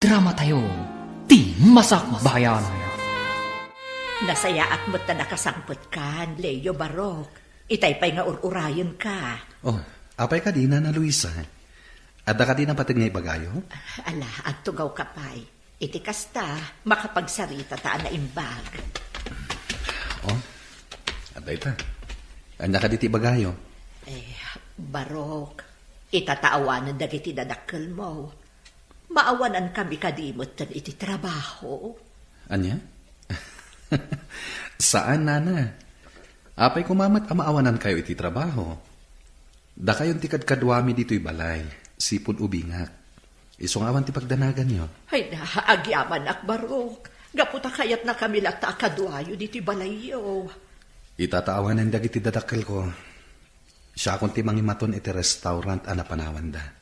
Drama tayo, ti masakbayan. Nasaya at mo't na nakasangpot ka, Leo Barok. Itay-pay nga ururayon ka. Oh, apay ka din na Luisa. Adda ka din ang patag nga ibagayo? Ala, agtugaw ka pa'y. Iti kasta, makapagsarita taan na imbag. Oh, adda ita. Anda ka diti ibagayo? Barok, itataawanan dagiti dadakkel mo. Maawanan kami kadimot tan iti trabaho. Anya? Saan, nana? Apay kumamat amaawanan kayo iti trabaho. Da kayon ti kadkadwami dito'y balay. Sipon ubingak. Isungawan ti pagdanagan nyo. Ay na, agyaman ak Barok. Gaputa kayat na kami lata kadwayo dito'y balayo. Itataawanan dagiti dadakkel ko. Siya akong ti mangimaton iti restaurant ana panawan da.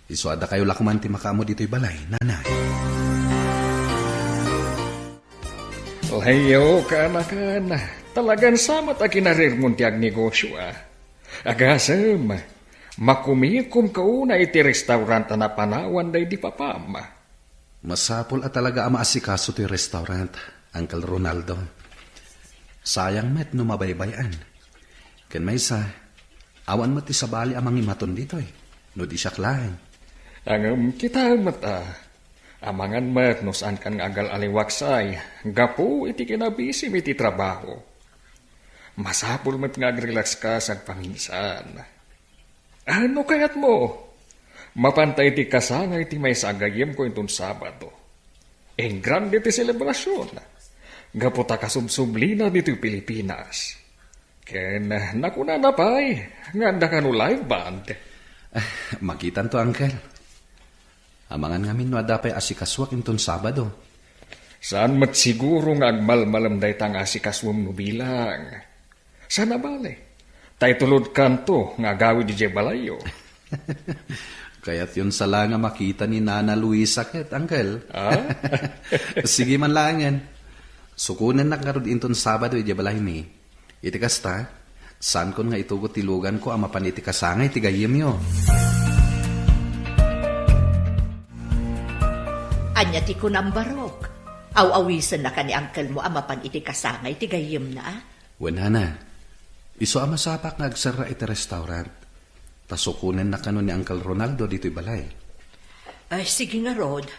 Isuada kayo lakuman ti makaamo dito'y balay, nanay. Layo ka na. Talagang samat a kinarirmon ti ag negosyo Agasem, makumikom ka una iti restaurant na panawan day di papama. Masapol at talaga amaasikaso ti restaurant, Uncle Ronaldo. Sayang met no mabaybayan. Ken may isa, awan mo ti sabali amang imaton dito no di siya klahin. Ang kita mata, amangan mat no saan kan agal aliwaksay, gapo iti kinabisim iti trabaho. Masapul mat nga relax ka sa panginsan. Ano kayat mo? Mapantay ti kasangay ti may sagayem ko itong Sabado. En grande ti selebrasyon. Gapo ta kasubsublina dito Pilipinas. Ken nakuna na pa'y, nganda ka no live band. Makitan to, Uncle. Amangan ngamin no adapay asikaswak inton Sabado. Saan mat siguro nga agmalmalam day tang asikaswam no bilang. Sana bale. Tay tulod kanto nga gawid di balayo. Kaya't yun sala nga makita ni Nana Luisa ket, Uncle. Sige man langan. Sukunan na karod inton Sabado di balay mi. Iti kasta, saan kon nga itugot tilugan ko ama paniti kasangay ti gayem yo. Anya ti kunang Barok. Aw-awisan na ka ni uncle mo amapan iti kasangay ti gayem na. Wenana, iso ama sapak nga agsara iti restaurant. Tasukunan na kano ni Uncle Ronaldo dito'y balay. Ay, sige nga, Rod.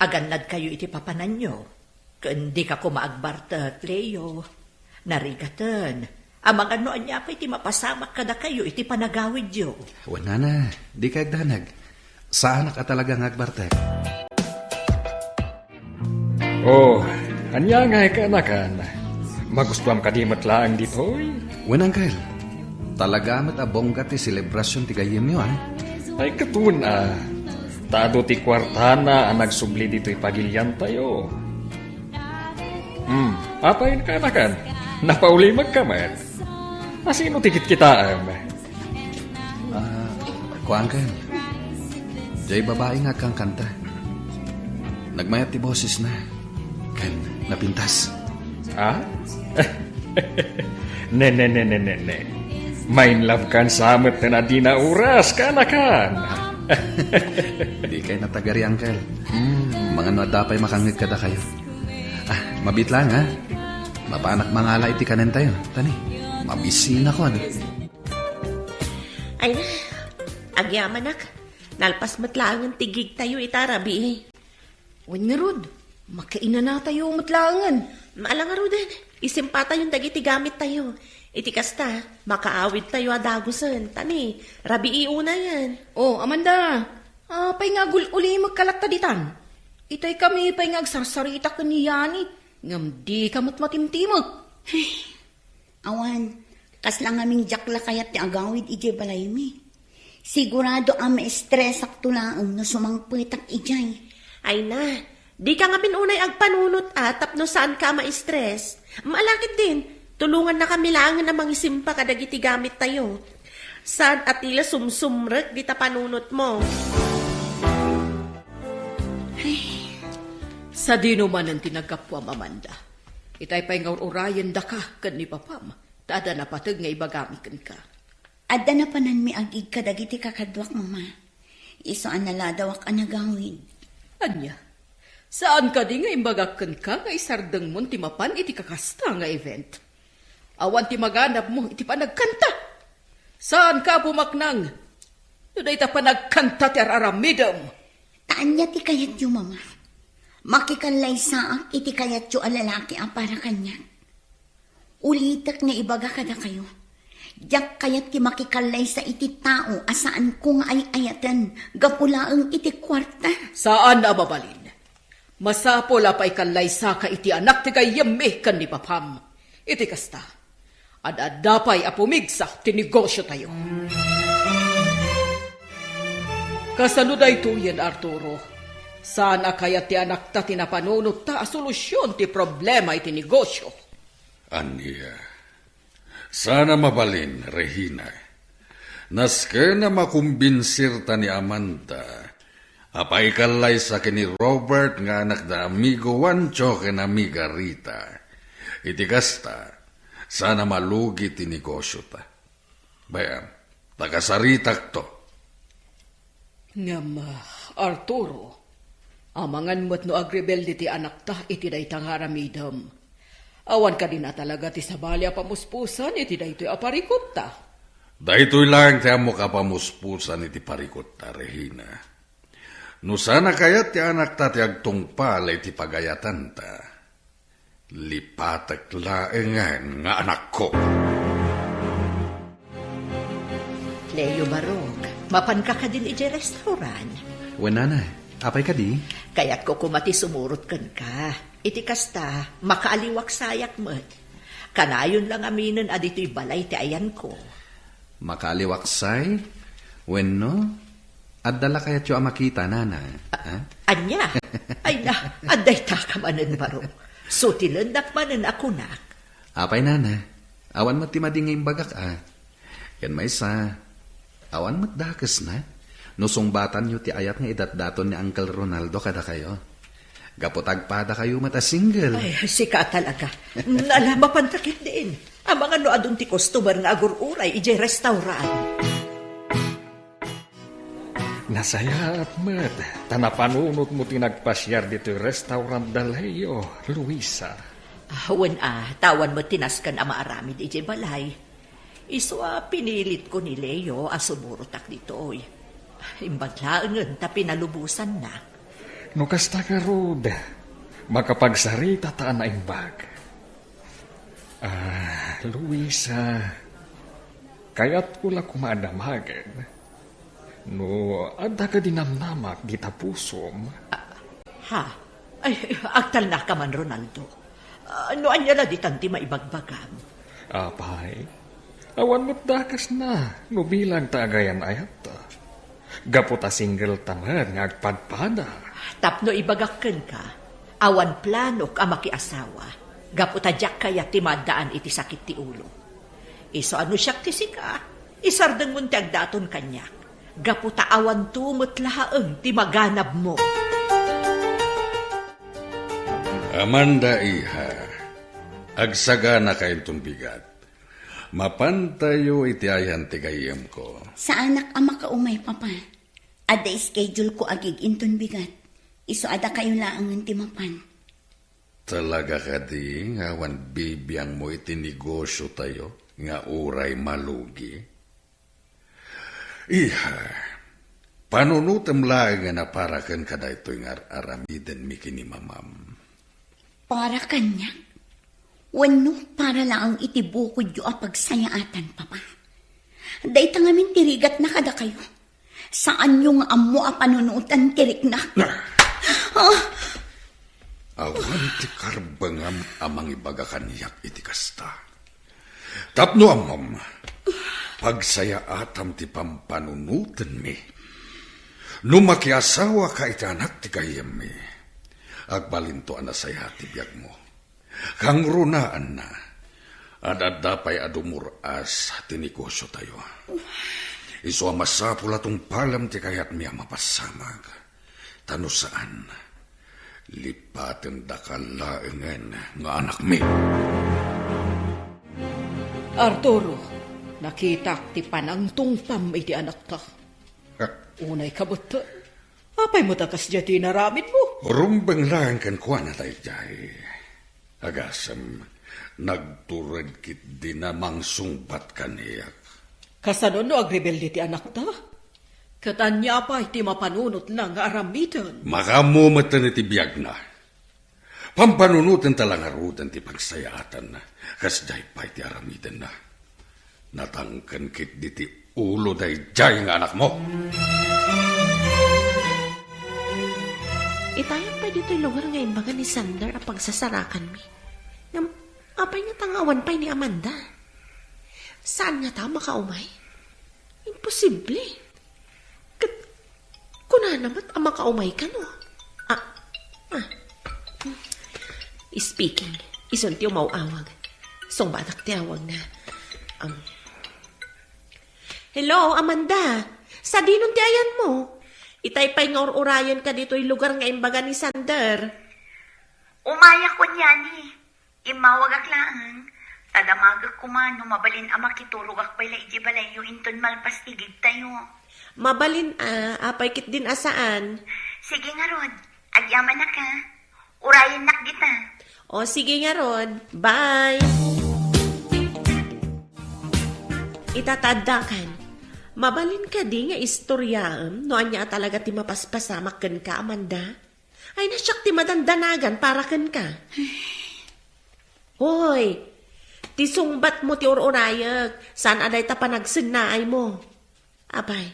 Aganad kayo iti papanan nyo. Kundi ka kumaagbartat, Leo. Narigatan. Amang ano anya pa iti mapasamak kada kayo iti panagawid yo. Wenana, di ka agdanag. Saan ka talaga nga agbartek? Oh, anya nga ka na kan. Magustuhan ka di matlaang dito'y. Wen, Uncle. Talaga mat abongga ti selebrasyon ti gayem yo, Ay katun Tado ti kwartana ang nagsubli dito'y pagilyan tayo. Apayin ka na kan. Napaulimag ka man. Asino tikit kitaan? Ko, Uncle. Jay babae nga kang kanta. Nagmayat ti boses na. Kan napintas. Ne. Main love kan samet na di na oras ka na kan. Di kayo natagari, Uncle. Mga nadapay makangit kada kayo. Mabit lang, Mapanak mangala iti kanen tayo. Tani, mabisin ako, Ay na, agyaman nak. Nalpas matlangan tigig tayo itarabi. Wan nga, Rod. Makaina na tayo matlangan. Maalang nga, Roden. Isimpata yung dagiti gamit tayo. Iti kasta, makaawid tayo adagusan. Tani, rabi iuna yan. Oh, Amanda. Pay nga uli magkalakta ditan. Itay kami pay nga agsarsarita ka ni Yani. Ngam di kamot matimtimag. Awan, kas lang aming jakla kayat ti agawid ije balay mi. Sigurado ang ma-stress ak tulaang no sumangpitak ijay. Ay na, di ka nga pinunay agpanunot tapno saan ka ma-stress. Malakit din, tulungan na kami langan na mangisimpa kadagiti gamit tayo. Saan at tila sumsumrek di ta panunot mo. Sa dino man ang tinagkapwam, Amanda. Itay pa'y nga urayan da ka kan ni papam. Tada na patag nga ibagamikan ka. Adda na panan mi agig kadagiti kakadwak, mama. Iso an naladawak ang nagawid. Anya, saan ka di nga imbagakan ka nga isardeng mo ti mapan iti kakasta nga event? Awan ti maganap mo iti panagkanta. Saan ka pumaknang? Tuday ta panagkanta ti araramidam. Taanya ti kayat yu, mama. Makikanlay saak iti kayat yu alalaki ang para kanya. Ulitak nga ibaga kada kayo. Diyak kayat ti makikanlay sa iti tao asaan ko nga ay ayatan gapulaang iti kwarta. Saan na mabalin? Masapol apay kanlay sa ka iti anak ti kayameh kan ni papam. Iti kasta. Adadapay apumigsa ti negosyo tayo. Kasaluday tuyen, Arturo. Sana kaya ti anak ta tinapanunot ta solusyon ti problema iti negosyo. Ania, sana mabalin, Regina. Naske na makumbinsir ta ni Amanda. Apay kalay sa kini Robert nga anak da amigo Wancho ken amiga Rita. Iti kasta, sana malugi ti negosyo ta. Bayan, tagasaritak to. Ngam, Arturo, amangan mo't no agribel ti anak ta iti daytang haramidam. Awan ka din na talaga ti sabalya pamuspusan iti daytoy aparikot ta. Daytoy lang ti amo ka pamuspusan iti parikot ta, Regina. No sana kayat ti anak ta ti agtungpal iti pagayatan ta. Lipatak laengan nga anak ko. Leo Barok, mapan ka din iti restaurant. Wenana, apay ka di? Kaya't ko kumati sumurot kan ka. Iti kasta, makaaliwak sayak mo. Kanayon lang aminin adito'y balay ti ayan ko. Makaliwaksay? Wenno? Adala kaya tiyo makita, nana. Ha? Anya? Ay na, aday ta ka manen Barok. So tilandak manen ako nak. Apay, nana. Awan mo ti madingay bagak, Yan may sa... Awan mo't dakas na. Nusungbatan nyo ti ayat nga idatdaton ni Uncle Ronaldo kada kayo. Gapotagpada kayo mata single. Ay, sika talaga. Nalama pantakit din. Ang mga noadun ti customer nga agururay ije restaurant. Nasaya at mat, tanapanunot mo tinagpasyar dito restaurant Daleo, Luisa. Tawan tawan mo tinaskan ang maaramid ije balay. Iso pinilit ko ni Leo asumurotak dito oy. Imbaglaangan ta pinalubusan na. No kasta ka, Rod, makapagsarita taan na imbag. Luisa, kaya't ko lang kumadamagan. No, adda ka dinamnamak di tapusom. Ha? Ay, agtal na ka man, Ronaldo. No, anya na di tanti maibagbagam. Apay, awan mo't dakas na, no bilang tagayan ayat ta. Gaputa single tamad nga agpadpada. Tapno ibagakken ka, awan plano ka makiasawa. Gaputa jak kaya timadaan iti sakit ti ulo. Iso ano siyak ti sika, isardeng munti agdaton kanyak. Gaputa awan tumot lahaeng ti maganab mo. Amanda iha, agsaga na kayong bigat. Mapantayo iti ayan ti gayem ko. Sa anak ang makaumay, papa. Ada schedule ko agig inton bigat. Iso ada kayo laang ng timapan. Talaga ka di, ngawan bibiyang mo iti negosyo tayo, nga uray malugi. Iha, panunutem lang nga na para kan kada ito'y aramiden mi kinimamam. Para kanya. Wano para lang ang itibukod yu apagsayaatan, papa. Day tangamin tirigat na kada kayo. Saan yung amo a panunutan tirik na? Awan ti karbangam amang ibaga kaniyak iti kasta. Tapno amam, pagsayaatan ti pampanunutan mi. Numakiasawa ka iti anak ti kayem mi. Agbalinto anasaya ti biyag mo. Kang runaan na, adadapay adumuras tinegosyo tayo. Iso masapula tong palam ti kayat miya mapasamag. Tano saan, lipaten dakalaengen nga anak mi. Arturo, nakita ti panangtungpam iti anak ta. Unay kabot, Apay mo takas jati naramid mo. Rumbang lang kan kuha na tayo jay. Agasam, nagturad kit din namang sungbat kaniyak. Kasano no agrebelde ti anak ta? Katanya pa iti mapanunot lang nga aramitan. Makamumatan iti biyag na. Pampanunutan talang arutan ti pagsayatan na. Kas jay pa iti aramitan na. Natangkan kit di ti ulo day jay nga anak mo. Itayang pa dito'y lugar ngayon baga ni Sander ang pagsasarakan mi. Apay nga tangawan pa'y ni Amanda. Saan nga ta makaumay? Imposible. Kuna naman ang makaumay ka, no? Speaking, isunti umawawag. Song batak tiyawag na. Hello, Amanda. Sa dinon ti ayan mo? Itaypay nga urayan ka dito'y lugar nga imbaga ni Sander. Umaya ko niyan eh. Imawag aklaan. Tadamagag kumano, mabalin makiturog akpay la ijibalayo inton malpastigig tayo. Mabalin apay kit din asaan. Sige nga Rod, agyaman na ka. Urayan nak kita. O sige nga Rod, bye! Itatadakan. Mabalin ka di nga istoryaam, no anya talaga ti mapaspasamak ken ka, Amanda. Ay nasyak ti madandanagan para ken ka. Hoy, ti sungbat mo ti ururayag, saan aday ta panagsinnaay mo? Abay,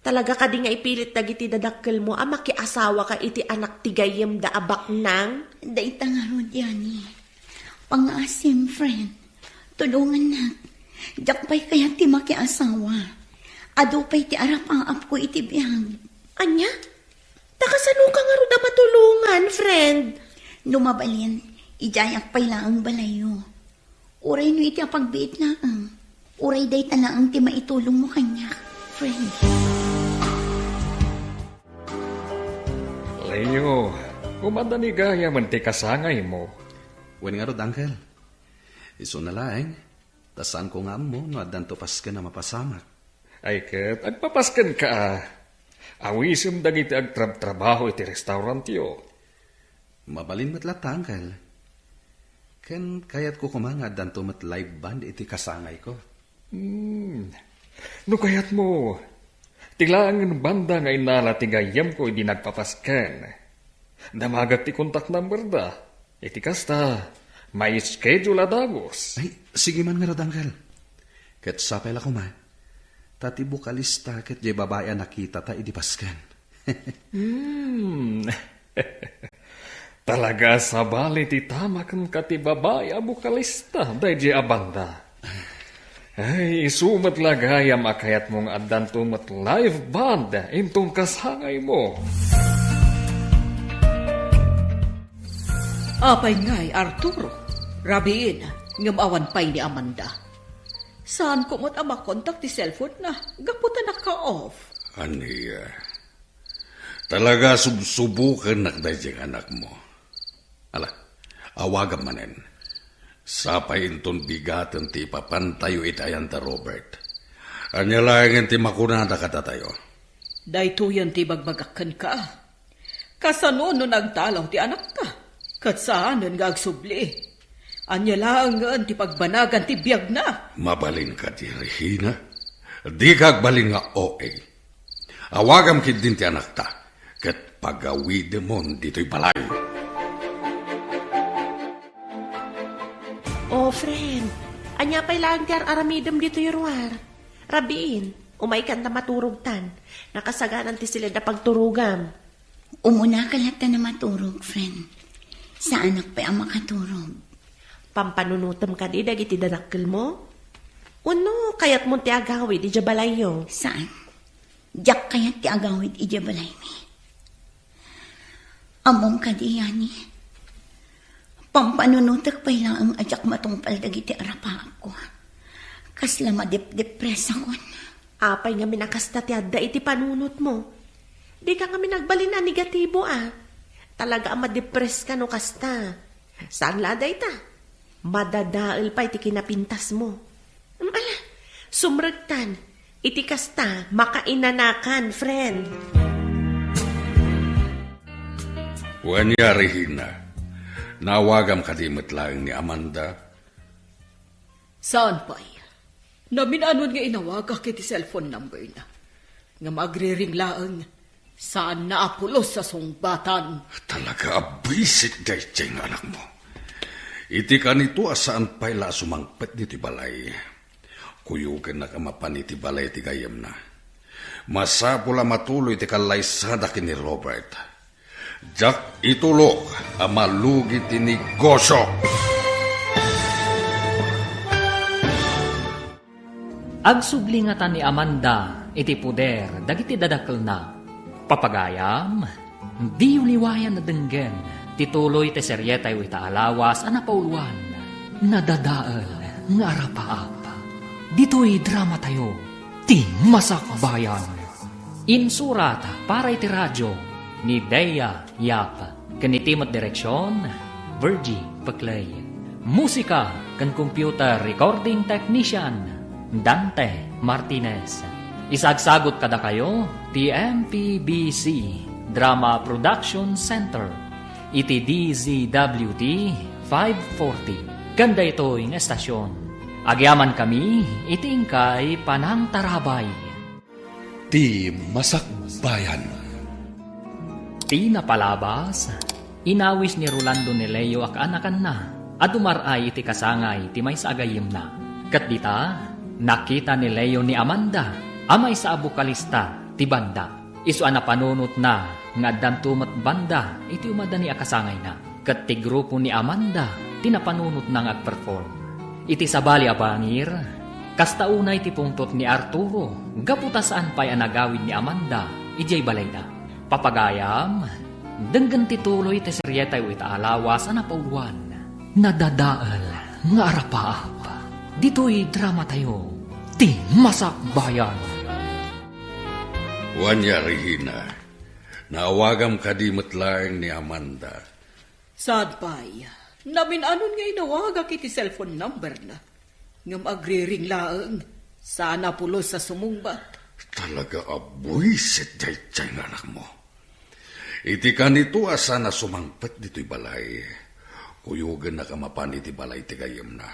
talaga ka di nga ipilit dagiti dadakkel mo, makiasawa ka iti anak ti gayem da abak nang? Daita nga ro diyan eh. Pangasim, friend. Tulungan na. Jakpay kaya ti makiasawa. Adupay ti arap-aap ko iti biyang. Anya? Takasano ka nga ro da matulungan, friend? Numabalin, ijayak pay lang ang balayo. Uray no iti apagbiit na ang. Uray day talaang ti maitulong mo kanya, friend. Leo, kumanda ni gaya man ti kasangay mo. Wen nga rod, Uncle. Iso na lang, tasan ko nga mo, no adan to paska na mapasamak. Ay ket, agpapaskan ka. Awisem dagiti agtrabaho iti restaurant yo. Mabalin matlat, Uncle. Ken kayat ko kumanga adan to mat live band iti kasangay ko. No kayat mo, tilangan banda nga inala ti gayam ko hindi nagpapaskan. Damagat ti contact number da. Iti kasta, may schedule adagos. Ay, sige man nga rod, Uncle. Ket sapay la kuma. Tati bukalista ket jay babaya nakita ta idipaskan. Talaga sa bali ti tamakan ka ti babaya bukalista day jay abanda. Ay, sumat lagayam akayat mong adan tumat live band intong kasangay mo. Apay ngay, Arturo. Rabiin, ngamawan pay ni Amanda. Saan ko mo't makontak ti cellphone na gaputan na ka-off? Aniya, talaga subsubukan nakdayjeng anak mo. Ala, awagam manen. Sapay inton bigatan ti papantayo itayan ta Robert. Anya lang ti makunada kata tayo. Daytoyan ti bagbagakan ka. Kasano no nagtalaw ti anak ta? Kat saan nga agsubli? Anya lang nga ti pagbanagan ti biyag na. Mabalin ka ti Regina. Di kagbalin nga OA. Awagam kid din ti anak ta. Kat pagawid mo dito'y balay. Oh, friend. Anya pa'y lang ti aramidam dito yuruar. Rabiin, umay kan na maturugtan. Nakasaganan ti sila na pagturugam. Umuna ka lahat na maturog, friend. Sa anak pa ang makaturog. Pampanunutam ka di dagiti dadakkel mo? Uno, kayat mo ti agawid, ija balayo. Saan? Diyak kaya ti agawid ijabalay mi. Amom ka di yani. Pampanunutak pa lang ang ajak matungpal dagiti arapa ako. Kasla madip-depress ako. Apay nga minakasta ti adda iti panunot mo. Di ka nga minagbalin na negatibo Talaga ang madepress ka no kasta. Saan laday ta? Madadaal pa iti kinapintas mo. Ala, sumragtan. Iti kasta, makainanakan, friend. Wanya Regina, nawagam kadimot lang ni Amanda. Saan pa'y? Naminanon nga inawaga kiti cellphone number na. Nga magre-ring laang saan naapulos sa sungbatan. Talaga abisit day tiyang anak mo. Iti ka nito asaan pa'y la sumangpet ni Tibalay. Kuyugan na kamapan ni Tibalay ti gayam na. Masapula matuloy ti kalaysada kini Robert. Jak itulok ang malugi ti negosyo. Agsublingatan ni Amanda iti puder dagiti dadakkel na. Papagayam, di uliwayan na denggen, tituloy te seryetay wita alawas anapauluan, nadadaal nga arapaap. Dito'y drama tayo, ti Masakbayan. Insurat para iti radyo ni Dea Yap, kanitimat direksyon, Virgie Paclay. Musika kan computer recording technician, Dante Martinez. Isagsagot kada kayo, TMPBC Drama Production Center. Iti DZWT 540. Ganda ito yung estasyon. Agyaman kami, iting kay Panang Tarabay. Ti Masakbayan. Ti napalabas, inawis ni Rolando ni Leo ak anakan na, adumaray iti kasangay ti may sagayim na. Kat dita, nakita ni Leo ni Amanda, amay sa abukalista ti banda. Isu ana panunot na, nga dantumat banda, iti umada ni akasangay na. Kat ti grupo ni Amanda, tinapanunot na agperform. Iti sabali abangir, kasta unay ti pungtot ni Arturo, gaputa saan pa'y anagawid ni Amanda, ijay balay na. Papagayam, denggan tituloy ti seryetay wita alawas anapauluan, nadadaal nga arapaap. Dito'y drama tayo, ti Masakbayan. Wanya Regina, nawagam kadimot lang ni Amanda. Saan pa'y? Naminanon nga inawaga kiti cellphone number na. Nga magre-ring laang sana pulos sa sumungbat. Talaga abuisit day tiyang anak mo. Iti ka nito asa na sumangpet dito'y balay. Kuyugan na kamapan iti balay ti gayam na.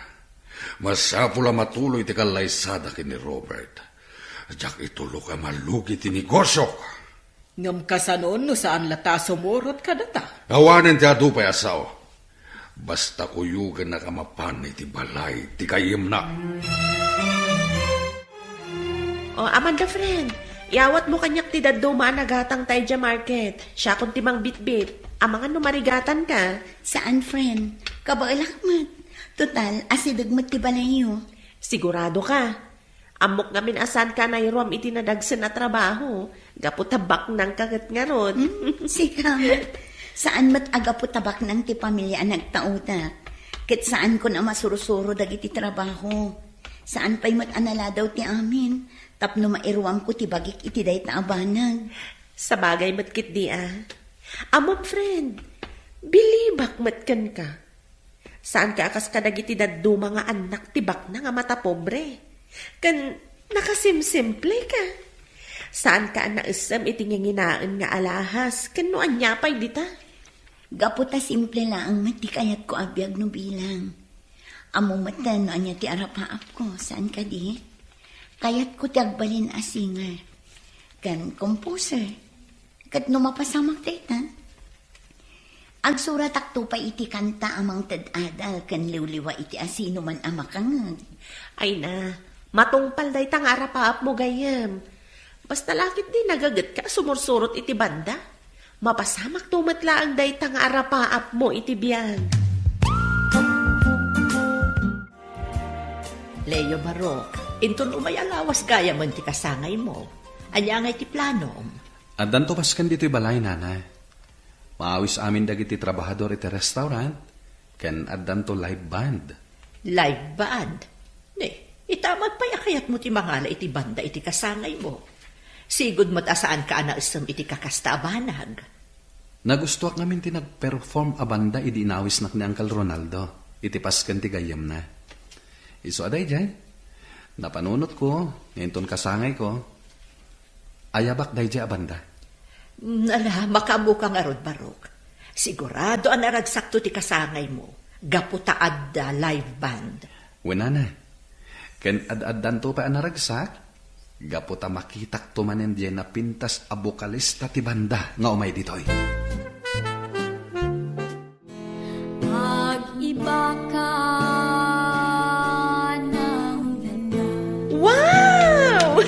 Masapula matuloy ti kalaysada kini Robert. Jak itulo ka malugi ti negosyo. Ngam kasanon no saan lata sumurot ka data. Awanan ti adupay asaw. Basta kuyugan na kamapan iti balay ti gayam na. O, Amanda friend, iawat mo kanyak ti daddo maanagatang tayo dya market. Siya kung timang bitbit. Amangan numarigatan ka. Saan, friend? Kabailakmat. Total, asidagmat ti balayo. Sigurado ka. Amok nga minasan ka na irom iti nadagsan na trabaho. Gaputabak ng kagat nga ron. Sikamat. Saan mat agaputabak ng ti pamilya nagtautak? Kit saan ko na masurusuro dagiti trabaho? Saan pa'y mat anala daw ti amin? Tapno mairuam ko ti bagik iti day taabanag. Sa bagay matkit di Amok friend, bilibak matkan ka. Saan ka akas ka dagiti daddo mga anak tibak na nga mata pobre? Kan nakasimsimple ka. Saan ka naisam itinginginaan nga alahas? Kan no anyapay dita? Gaputa simple lang mati kayat ko abiyag no bilang. Amo matan no anya ti arapaap ko. Saan ka di? Kayat ko ti agbalin a singer. Kan composer. Kat no mapasamak tayta. Agsurat akto pa iti kanta amang tad-adal kan liwliwa iti asino man amakangag. Ay na, matungpal day tang arapaap mo gayam. Basta lakit di nagagat ka sumursurot iti banda. Mapasamak tumatla ang day tang arapaap mo iti biyag. Leo Barok, intun umay alawas gaya man ti kasangay mo. Anya ngay ti planom. Addan to paskan dito'y balay, nanay. Maawis amin dagiti trabahador iti restaurant, ken addan to live band. Live band? Ne, itamat pa yakayat mo ti mangala iti banda iti kasangay mo. Sigud mo't asaan ka anausam iti kakasta abanag. Nagustuak namin ti nag-perform a banda idi inawis nak ni Uncle Ronaldo. Iti paskan ti gayam na. Iso aday dyan. Napanunot ko, ngayon kasangay ko. Ayabak day dyan a banda. Ala, makamu ka nga rod, Barok. Sigurado ang naragsakto ti kasangay mo. Gaputaad da live band. Wala na. Ken ad-addan to pa ang naragsak. Gaputa makitak tumanen diyan na pintas a bokalista ti banda nga umay ditoy. Mag-iba ka ng dana. Wow!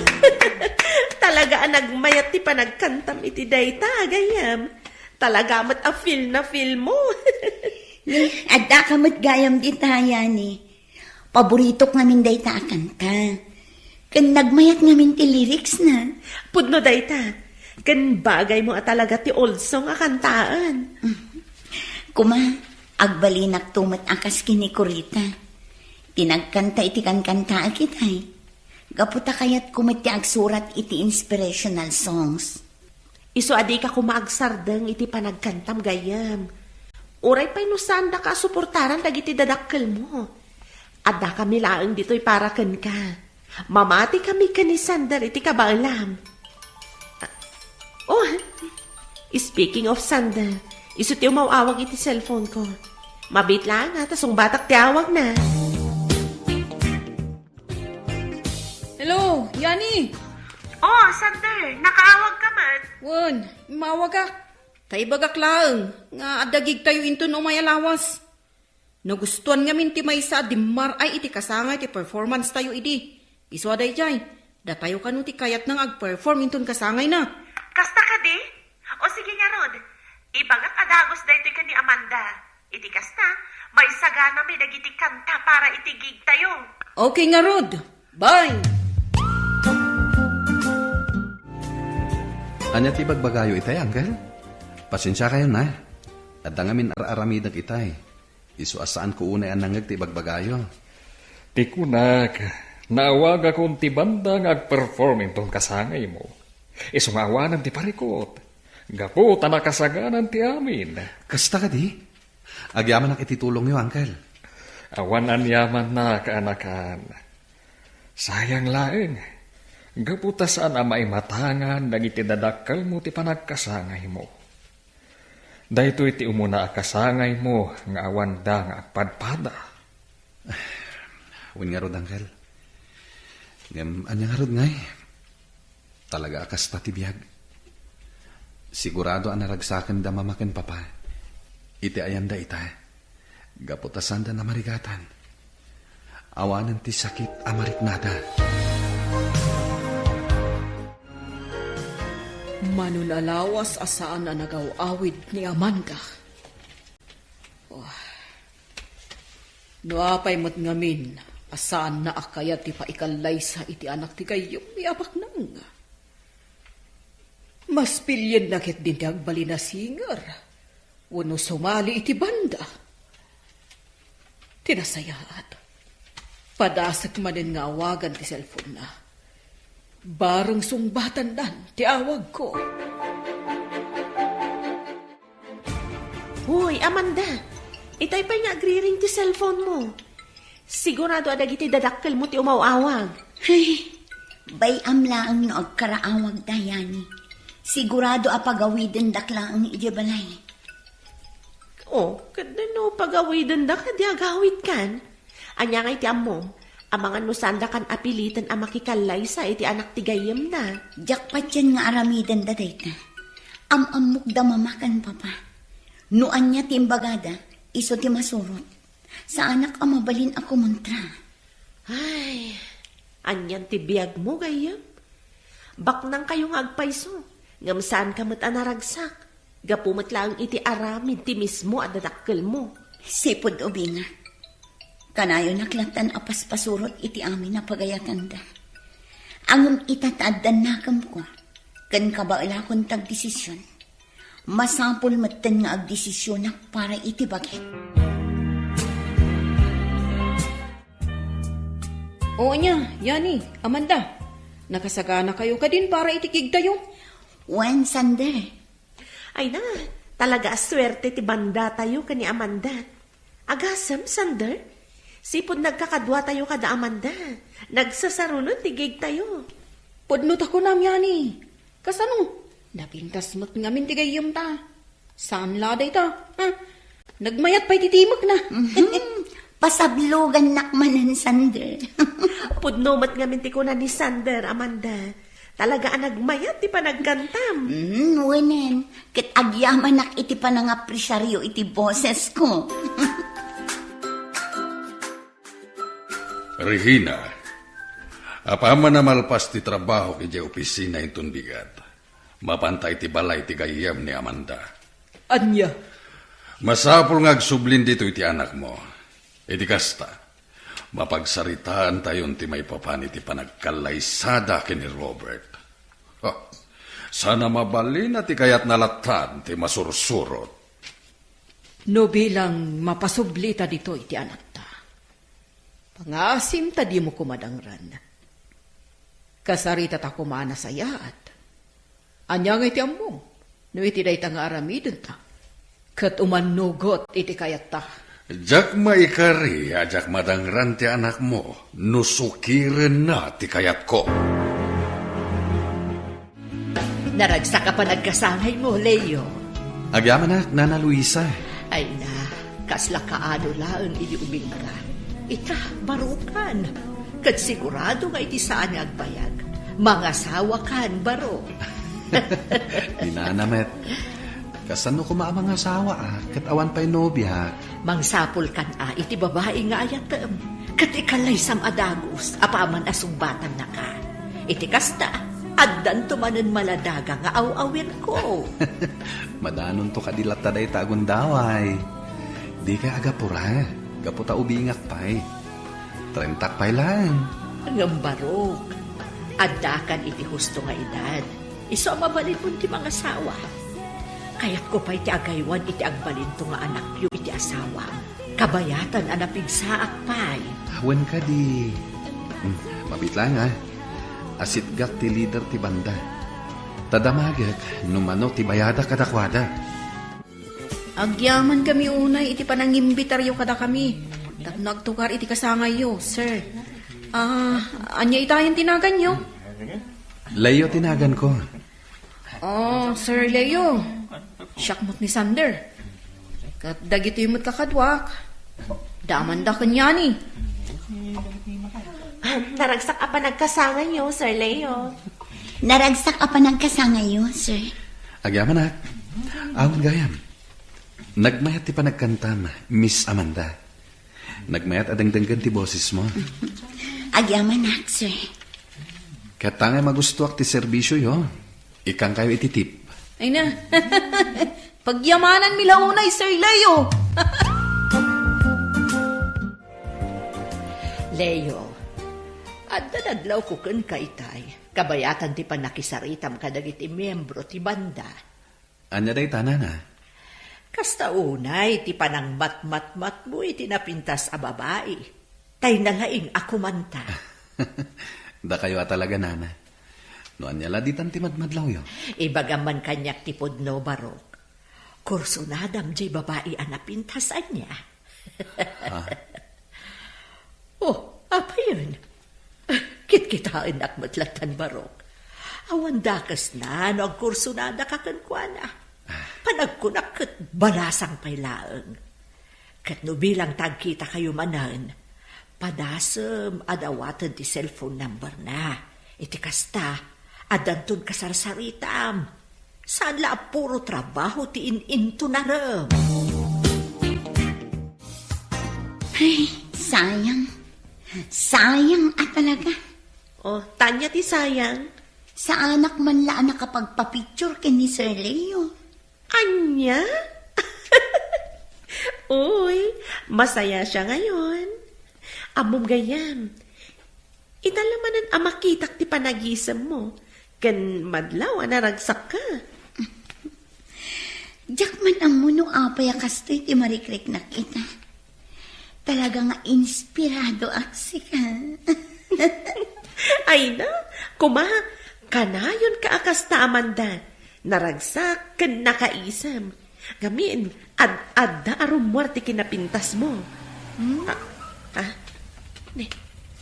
Talaga ang nagmayat ti panagkantam iti dayta, gayam. Talaga mat a feel na feel mo. Adda ka mo't gayam di taya ni. Paborito ngamin day ta kanta. Kan nagmayat ngamin ti lyrics na. Pudno dayta. Kan bagay mo talaga ti old song a kantaan. Kuma, agbalinak tumat akas kini kurita. Tinagkanta iti kankanta akitay. Gaputa kayat kumit ti agsurat iti inspirational songs. Iso adi ka kumaagsardeng iti panagkantam gayam. Uray pa'y nusanda ka suportaran dagiti dadakkel mo. Adda kami laeng dito'y para ken ka. Mamati kami kanisandar iti kabalam. Oh, speaking of sandal, iso ti umawawag iti cellphone ko. Mabit lang ha, tasong batak ti awag na. Hello, Yani. Oh, Sander, nakaawag ka man. Wan, mawag ka. Tay bagak laeng, nga adagig tayo into no may alawas. Nagustuhan nga minti may sa dimar ay iti kasangay ti performance tayo idi. Iso aday jay, da tayo kanu ti kayat nang ag-perform inton kasangay na. Kasta ka di? O sige nga, Rod. Ibagat adagos da ito ka ni Amanda. Iti kasta, may sagana may dagiti kanta para itigig tayo. Okay nga, Rod. Bye! Anya ti bagbagayo itay, Uncle? Pasensya kayo na. At ngamin aramidag itay. Isu asaan ko unay ang nangag ti bagbagayo. Ti kunak, naawag akong ti banda nga ag-perform itong kasangay mo. Isungawanan ti parikot. Gapo, tanakasaganan ti amin. Kasta ka di? Agyaman ang ititulong niyo, Uncle. Awanan yaman na kaanakan. Sayang laeng. Gaputa saan ang maimatangan dagiti dadakkel mo ti panagkasangay mo. Dahito iti umuna akasangay mo nga awan da nga agpadpada. Win nga rod, Uncle. Anya nga rod ngay. Talaga akas ti biyag. Sigurado ang naragsakan da mamaken papa. Iti ayanda ita. Gaputasan da na marigatan. Awanan ti sakit amariknada. Manunalawas asaan na nagaw-awid ni Amanda. Oh. Nuapay mo't ngamin, asaan na akayat ti paikalay sa iti anak ti kayong miabak nang. Mas pilyen nakit din ti agbali na singer. Wano sumali iti banda. Tinasayaat. Padasak manin nga awagan ti cellphone na. Barang sungbatan dan, ti awag ko. Hoy, Amanda, itay pa nga agri-ring ti cellphone mo. Sigurado adag iti dadakkel mo ti umawawag. Ay, bay amlaang no agkaraawag dayani. Sigurado apagawiden daklaang idibalay. Oh, kada no pagawiden da ka di agawid kan. Anya nga iti amom. Ang mga nusanda kan apilitan ang makikalay sa iti anak ti gayem na. Jakpat yan nga aramidan da dayta. Amamok da mamakan papa. Nuan niya timbagada, iso ti masurot. Sa anak ang mabalin ako muntra. Ay, anyan ti biyag mo gayem. Baknang kayong agpayso. Ngamsaan ka mo't anaragsak. Gapumat lang iti aramid ti mismo at dadakkel mo. Sipod ubinga. Kanayo naklatan apas pasurot iti amin na pagayatan da. Ang itataadan nakam ko, kan kabaala kong tagdesisyon. Masapul matan nga agdesisyon na para iti bagit. Oo niya, Yani, Amanda. Nakasagana kayo ka din para itikig tayo. Wen, Sander. Ay na, talaga aswerte ti banda tayo kani Amanda. Agasam, Sander. Sipod nagkakadwa tayo kada Amanda. Nagsasarunod tigig tayo. Pudnot ako nam, Yani. Kasano? Napintas mo't ngamin tigayom ta. Saan laday ta? Nagmayat pa ititimag na. Pasablugan nakmanan, Sander. Pudnomat nga minti ko na ni Sander, Amanda. Talaga ang nagmayat, di pa nagkantam. Wenen. Kit agyaman nak iti pa nga presaryo iti boses ko. Regina, apaman na malpas ti trabaho kaya opisina itong bigat. Mapantay ti balay ti gayam ni Amanda. Anya? Masapul nga agsublin dito iti anak mo. Iti kasta, mapagsaritaan tayon ti may papan iti panagkalaysada kini Robert. Sana mabalin at ikayat nalatan ti masursurot. No bilang mapasublita dito iti anak ta. Pangasim ta di mo kumadangran. Kasarita ta kumana sayaat. Anya nga iti ammo. No iti day ta nga aramidon ta. Kat umanugot iti kayat ta. Jak maikari, ajak madangran ti anak mo. Nusukiren na ti kayat ko. Naragsak ka pa nagkasangay mo, Leo. Agyaman na, Nana Luisa. Ay na, kasla kaano laang iniubing ka. Ita, barukan. Kat sigurado nga iti saan nga agbayag. Mga sawa kan, baro. Inanamet. Kasano ko mga asawa kat awan pa'y nobya. Mangsapol kan iti babae nga ayatem. Kat ikalay sam adagos, apaman asumbatan na ka. Iti kasta, addan tumanan maladaga nga awawin ko. Madanon to kadilat taday tagon daway. Di ka agapura. Gaputa ubingak pa'y. 30 pa'y lang. Ngambarok. Addakan iti husto nga edad. Iso mabalin mo ti mga sawa. Kaya't ko pa iti agaywan iti agbalinto nga anak yu iti asawa. Kabayatan anapig saak pa'y. Awan ka di. Mabit lang Asit gat ti leader ti banda. Tadamagak numano ti bayada kadakwada. Agyaman kami unay iti panangimbitaryo kada kami. Tap nagtukar iti kasangayo, sir. Anya itayan tinagan nyo? Leo tinagan ko. Sir Leo. Syakmot ni Sander. Kat dagito yung kakadwak. Daman da kanya ni. Naragsak pa nagkasangay nyo, Sir Leo. Naragsak ka pa nagkasangayo, sir. Agyaman na. Awan gayam. Nagmayat ti panagkantam, Miss Amanda. Nagmayat adangdanggan ti boses mo. Agyaman nak, sir. Katangay magustuak ti serbisyo yo. Ikang kayo ititip. Ay na. Pagyamanan mila unay, Sir Leo. Leo, adadadlaw ko kun ka itay. Kabayatan ti panakisaritam kadagiti miyembro ti banda. Anya day tanan Kasta unay, ti panang mat-mat-mat mo iti napintas a babae. Tay nalaing ako manta. Da kayo talaga, Nana. Noan niya laditan ti madmadlaw yo. Ibagaman kanyak ti pudno barok. Kursunadam jay babae a napintasan niya. Apa yun? Kit-kitain akmatlatan barok. Awan dakas na, no agkursunada kakankwana. Panagkunak kat balasang pailaang. Kat no bilang tagkita kayo manan, padasem adawatan ti cellphone number na. Iti kasta, adantun kasarsaritam. Saan la puro trabaho ti in-into na ram. Ay, sayang. Sayang talaga. Tanya ti sayang. Sa anak man laan nakapagpapicture ni Sir Leo. Anya? Uy, masaya siya ngayon. Amom gayam. Italamanan amakitak ti panagisam mo. Kan madlaw naragsak ka. Diyak man ang muno apay kastoy ti marikrek na kita. Talaga nga inspirado aksika. Ay na, kanayon ka akasta Amanda. Naragsak kan nakaisam. Gamin, ad-adda arumwarte kinapintas mo.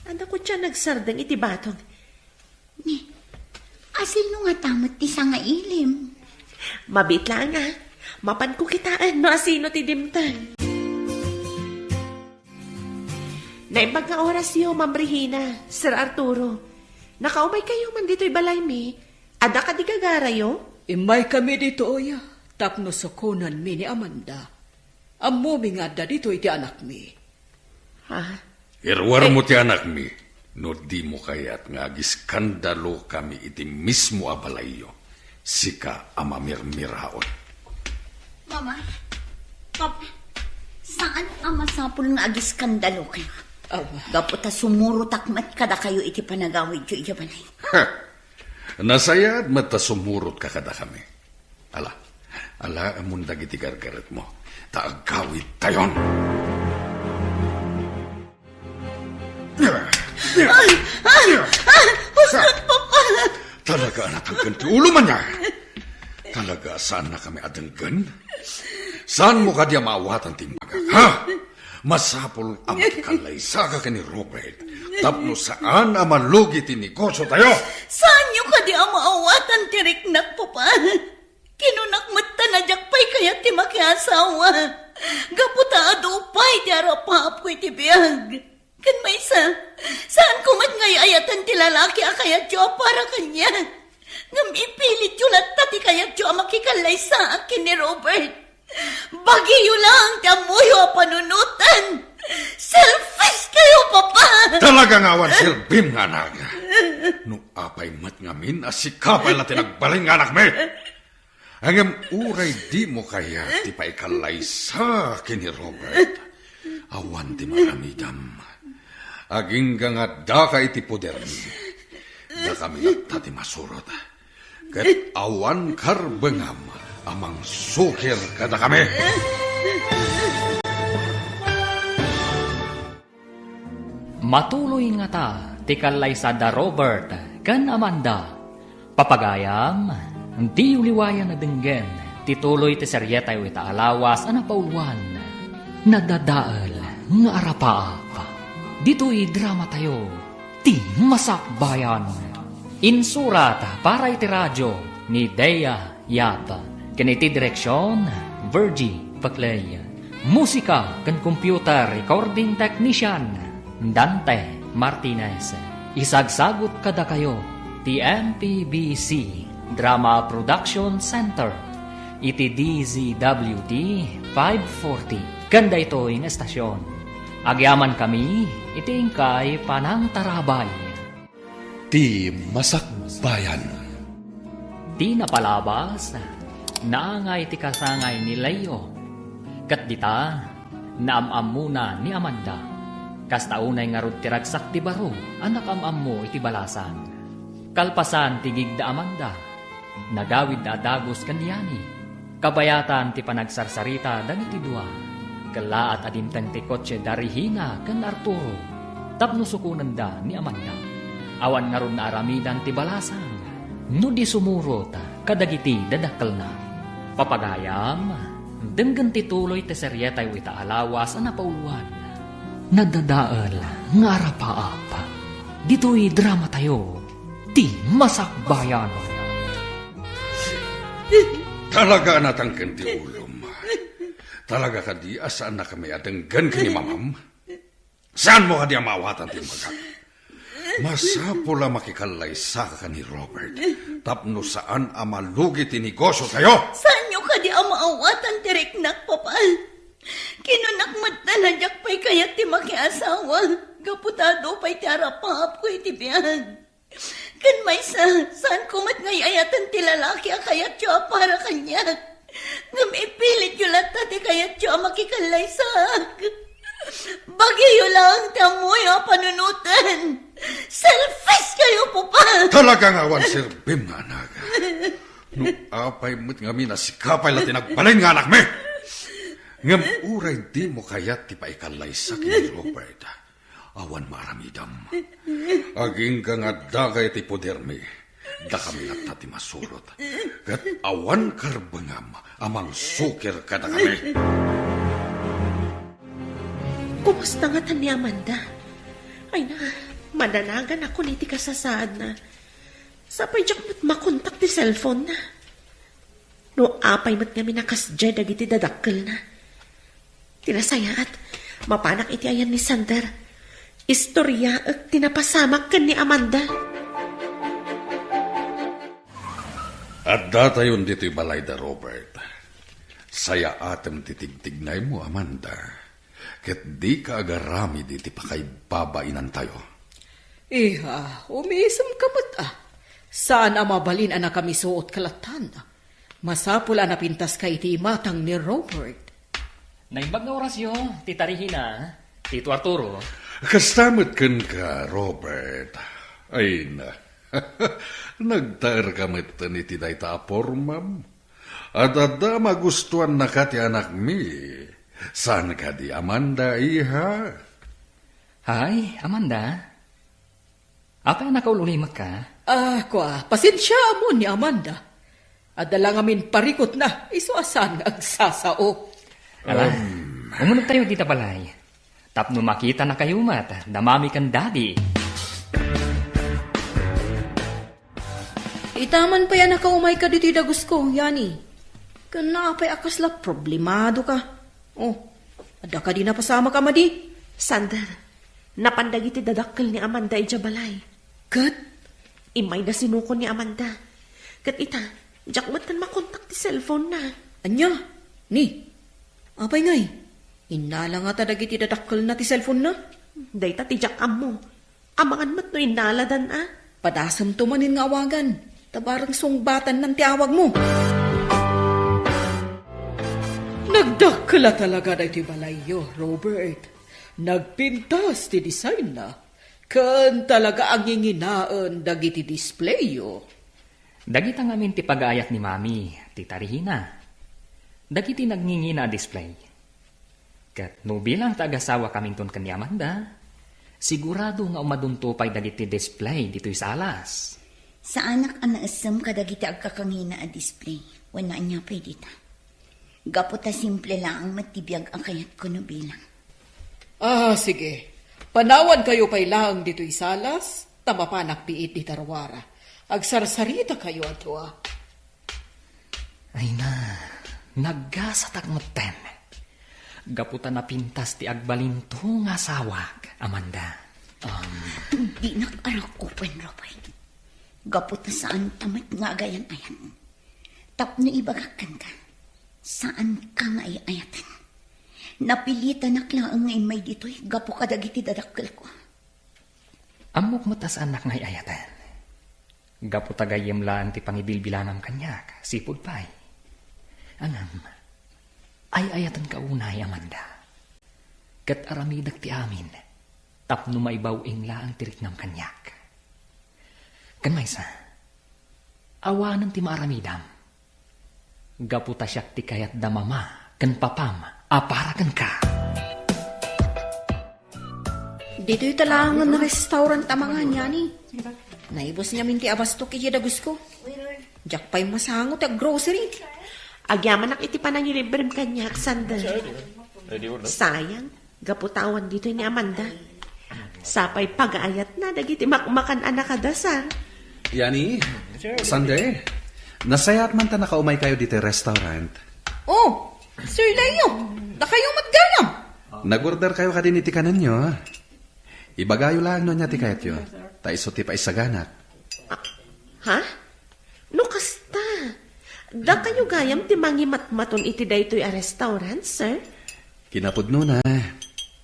Anda ko siya nagsardang iti batong. Asin no nga tamot ti nga ilim. Mabit lang Mapan ko kitaan, no asino ti dimtan. Naimbag nga oras yo, Ma'am Regina, Sir Arturo. Nakaumay kayo man dito'y balay mi. Ada ka di gagara yo? Imay kami dito, oya. Tapno sokonan mi ni Amanda. Ammo mi nga da dito iti anak mi. Ha? Irwar mo ti anak mi. No di mo kaya't nga giskandalo kami iti mismo abalayo. Sika amamirmiraon. Mama, Papa, saan ang masapul nga agiskandalo kayo? Gaputa sumurutak kada kayo iti panagawid yu iyabalay. Ha! Nasayad mata sumurot ka kada kami. Ala amon dagiti gargaret mo. Taagawid tayon. Talaga anak ang ganti ulo man niya. Talaga saan na kami adenggan? Saan mo ka diya maawatan timbaga? Ha? Masapol ang kalaysa ka ni Robert. Tapno saan ang malugi tinegosyo tayo? Saan nyo ka di ang maawatan tiriknak, Papa? Kinunak mata na jakpay kaya ti makiasawa. Gaputa adupay ti arapap ko iti biyag. Kan may saan kumat ngay ayatan ti lalaki akayat yo para kanya. Ngam ipilit yun at tati kayat yo makikalay sa akin ni Robert. Bagiyo lang ti amuyo panunutan. Selfish kayo, Papa! Talagang awan silbim nga naga. No apay mat ngamin asikapay la tinagbaling nga anak me. Hanggang uray di mo kaya ti paikalay sa akin ni Robert. Awan ti maramidam. Aging nga da ka iti poder mi. Da kami nagtati masurot. Kat awan karbengam amang sukir kada kami. Matuloy nga ta, tikalay sa da Robert, kan Amanda. Papagayam, di uliwayan na denggen, tituloy ti seryeta yu ita alawas, anapaulwan, nadadaal, nga arapaap. Dito'y drama tayo, ti masakbayan. Insurat para iti radyo ni Dea Yap. Kaniti direksyon, Virgie Paclay. Musika kan computer recording technician, Dante Martinez. Isagsagot kada kayo, ti MPBC Drama Production Center. Iti DZWT 540. Kanda ito yung estasyon. Agyaman kami, iti ingkay panang tarabay. Ti masakbayan. Di napalabas, naangay ti kasangay ni Leo. Kat dita, naamam muna ni Amanda. Kastaunay nga rod tiragsak ti baro, anak amam mo iti balasan. Kalpasan ti gigda Amanda, nagawid da adagos kanyani. Kabayatan ti panagsarsarita dagiti dua. Kala at adimtang ti kotse da Regina kan Arturo. Tapno sukunan da ni Amanda. Awan nga ron na aramidan ti balasan. No di sumurot, kadagiti dadakkel na. Papagayam, denggan ti tuloy ti seryeta yu ita alawas anapauluan. Nadadaal nga arapaap. Dito'y drama tayo, ti masakbayan. Talaga natangken ti ulom. Talaga ka di asaan na kami adenggan kini mamam? Saan mo ka di amawatan ti maga? Masapula makikalay sa ka ni Robert. Tapno saan amalugi ti negosyo tayo? Saan nyo ka di ang maawatan tiriknak, Papa? Kinunak matanadyak pa'y kayat ti makiasawa. Gaputado pa'y ti arapahap ko iti biyag. Kan may saan kumat ngay ayatan ti lalaki akayat yo para kanya. Ngam ipilit yo lata ti kayat yo makikalay sak. Bagiyo lang ti amuyo panunutan. Selfish kayo, Papa! Talagang awan sirbim nga naga. No apay mo't nga minasikapay la tinagbalin nga anak me. Ngam uray di mo kayat ti paikalay sa kini Robert. Awan maramidam. Aging ka nga dagay ti poder mi. Da kami nagtati masurot. Kat awan karbangam amang sukir kada kami. Kumusta nga tan ni Amanda? Ay na, mananagan ako ni ti kasasaad na. Sapay jak mo't makontak ti cellphone na. No apay mat nga minakasdya dagiti dadakkel na. Tinasayaat, mapanak iti ayan ni Sander. Istorya at tinapasamak kan ni Amanda. At datayon dito'y balay da Robert. Saya atem titigtignay mo, Amanda. Ket di ka agarami diti pa kay babainan tayo. Iha, umisam kamot Saan mabalin na kami suot kalatan? Masapula na pintas kay iti matang ni Robert. Naimbag nga orasyo, ti Tarihina, tito Arturo. Kastamot ken ka, Robert. Ay na. Nagtaer kamit ni ti dayta apormam. At adda magustuhan na ka ti anak mi. Saan ka di Amanda, iha? Hay, Amanda. Apa na kaululimat ka? Pasensya mo ni Amanda. Adala ngamin parikot na, isuasan agsasao. Umunod tayo dita balay. Tapno makita na kayo mat, damami kan daddy. Itaman pa yan nakaumay ka dito dagus ko, Yani. Kanapay akasla, problemado ka. Ada ka di na pasama ka, Madi. Sander, napandagiti dadakkel ni Amanda ijabalay. Kat? Imay na sinuko ni Amanda. Kat ita, jakmat kan makontak ti cellphone na. Anya? Ni? Apay ngay? Inala nga tadagiti dadakkel na ti cellphone na? Dayta ti jakam mo. Amangan mat no inaladan Padasam tumanin nga awagan. Tabarang sungbatan ng tiawag mo. Nagdakla talaga na iti balayo, Robert. Nagpintas ti design na. Kan talaga ang inginaan dagiti displayo. Dagita ngamin ti pag-aayat ni Mami, ti Tarihina. Dagiti nagngingina display. Kat no bilang tagasawa kaming ton kani Amanda, sigurado nga umaduntupay dagiti display dito'y salas. Sa anak ang naasam kadagiti agkakangina a display. Wala niya pwede ta. Gaputa simple lang ang matibiyag ang kayat ko no bilang. Sige. Panawan kayo pa'y lang dito'y salas, tamapanak piit di tarwara. Agsarsarita kayo ato Ay na, naggasatak moten. Gaputa na pintas ti agbalinto nga sawag, Amanda. Di nag-arakupan, Robert. Gaputa saan tamat nga agayan-ayan. Tapno ibagakan ka. Saan ka nga ayatan? Napilitan na klaang ngay may dito'y gapo kadagiti dadakkel ko. Amok matas anak ngay ayatan. Gapo tagayem laan ti pangibilbilanam kanyak, sipod pa'y. Anam, ay ayatan ka unay, Amanda. Kat aramidag ti amin, tapno maibawing laang tiriknam kanyak. Kan maysa, awanan ti maaramidam. Gapo ta siyak ti kayat damama, kan papam, aparakan ka. Dito'y talangan na restaurant tamangan Yani. Naibos niya minti abastok iti dagus ko. Diyak pa'y masangot at grocery. Agyaman ak iti panangilibrem kanyak, Sander. Sayang, gaputawan dito ni Amanda. Sapay pag-aayat na, dagiti makmakan anak kadasar. Yani, Sunday, nasayat man ta nakaumay kayo dito restaurant. Sir Leo, na kayo matgayam. Nag-order kayo ka din iti kanan nyo. Ibagayo lang no niya ti kayat yun. Taiso ti paisaganak. Ha? No kasta. Da kayo gayam ti mangimatmaton iti daytoy a restaurant, sir? Kinapudno na.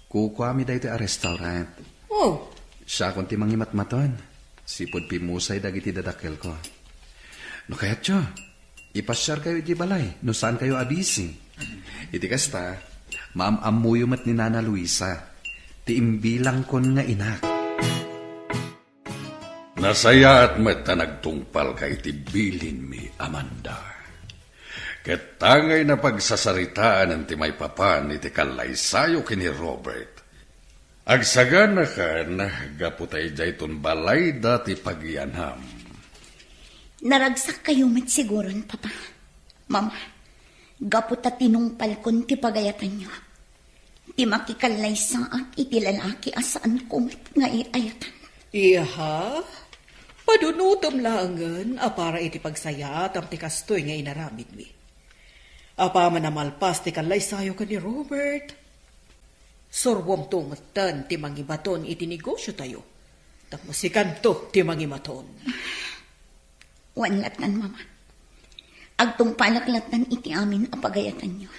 Kukwami daytoy a restaurant. Siya kung ti mangimatmaton. Sipod pimusay dagiti dadakkel ko. No kayat yo, ipasyar kayo iti balay. No saan kayo abisi. Iti kasta, maam-amuyo mat ni Nana Luisa. Ti imbilang kon nga inak. Nasaya at mata nagtungpal ka iti bilin mi, Amanda. Ketangay na pagsasaritaan ng timay papan iti kalaysayo kini Robert. Agsagana ka na gaputay jayton balay dati pagyanham. Naragsak kayo met siguron, Papa. Mama, gaputa tinungpal kon ti pagayatan nyo. Ti makikalay saak iti lalaki asaan kumit nga iayatan. Iha? Padunutom langan, para iti pagsayat ang ti kastoy nga inaramid mi. Apa man namalpas ti kalay sayo ka ni Robert. Sorwom tungatan ti mangibaton iti negosyo tayo. Tapos ikanto ti mangimaton. Wanlat nan, mama. Agtong palaklatan iti amin apagayatan nyo.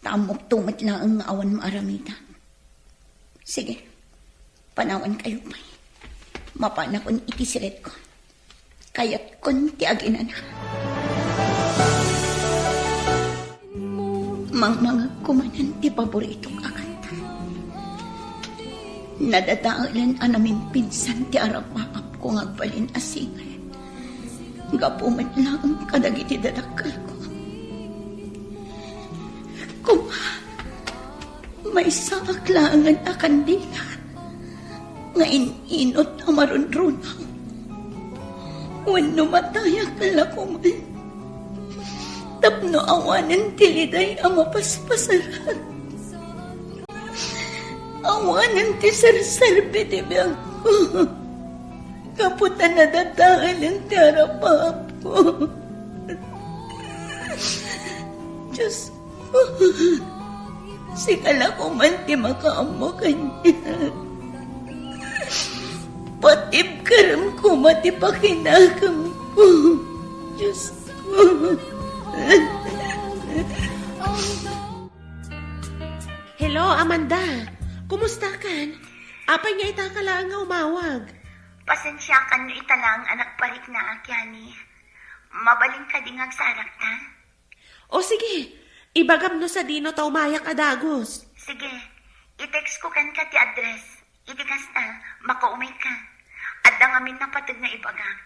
Tamok tumat lang ang awan maaramida. Sige, panawan kayo pa. Mapana kon iti siret ko. Kayat kon ti aginan. Mga kumanan ti paboritong akanta. Nadadaalan anamin pinsan ti arapaap ko ngagbalin asingay. Gapumat lang ang kadagiti dadakal ko. Kuma, may saaklangan a kandila. Ngayon inot ang marunrunang. Wano mataya kalakuman. Tapno awanan tiliday ang mapaspasaran. Awanan ti sarsarbe ti biyang ko. Kaputan na dadaan ang tarapap ko. Diyos ko, sigala ko man ti makaamo kanya. Patib karam ko mati pakinakam ko. Diyos ko. Hello, Amanda. Kumusta kan? Apay nga itakala nga umawag. Pasensya ka no italang anak parik na akyani. Mabaling ka ding agsarak ta? O sige, ibagam no sa dino ta umayak adagos. Sige, i-text ko kan ka ti address. Itikasta, makaumay ka. At dangamin na patag na ibagam.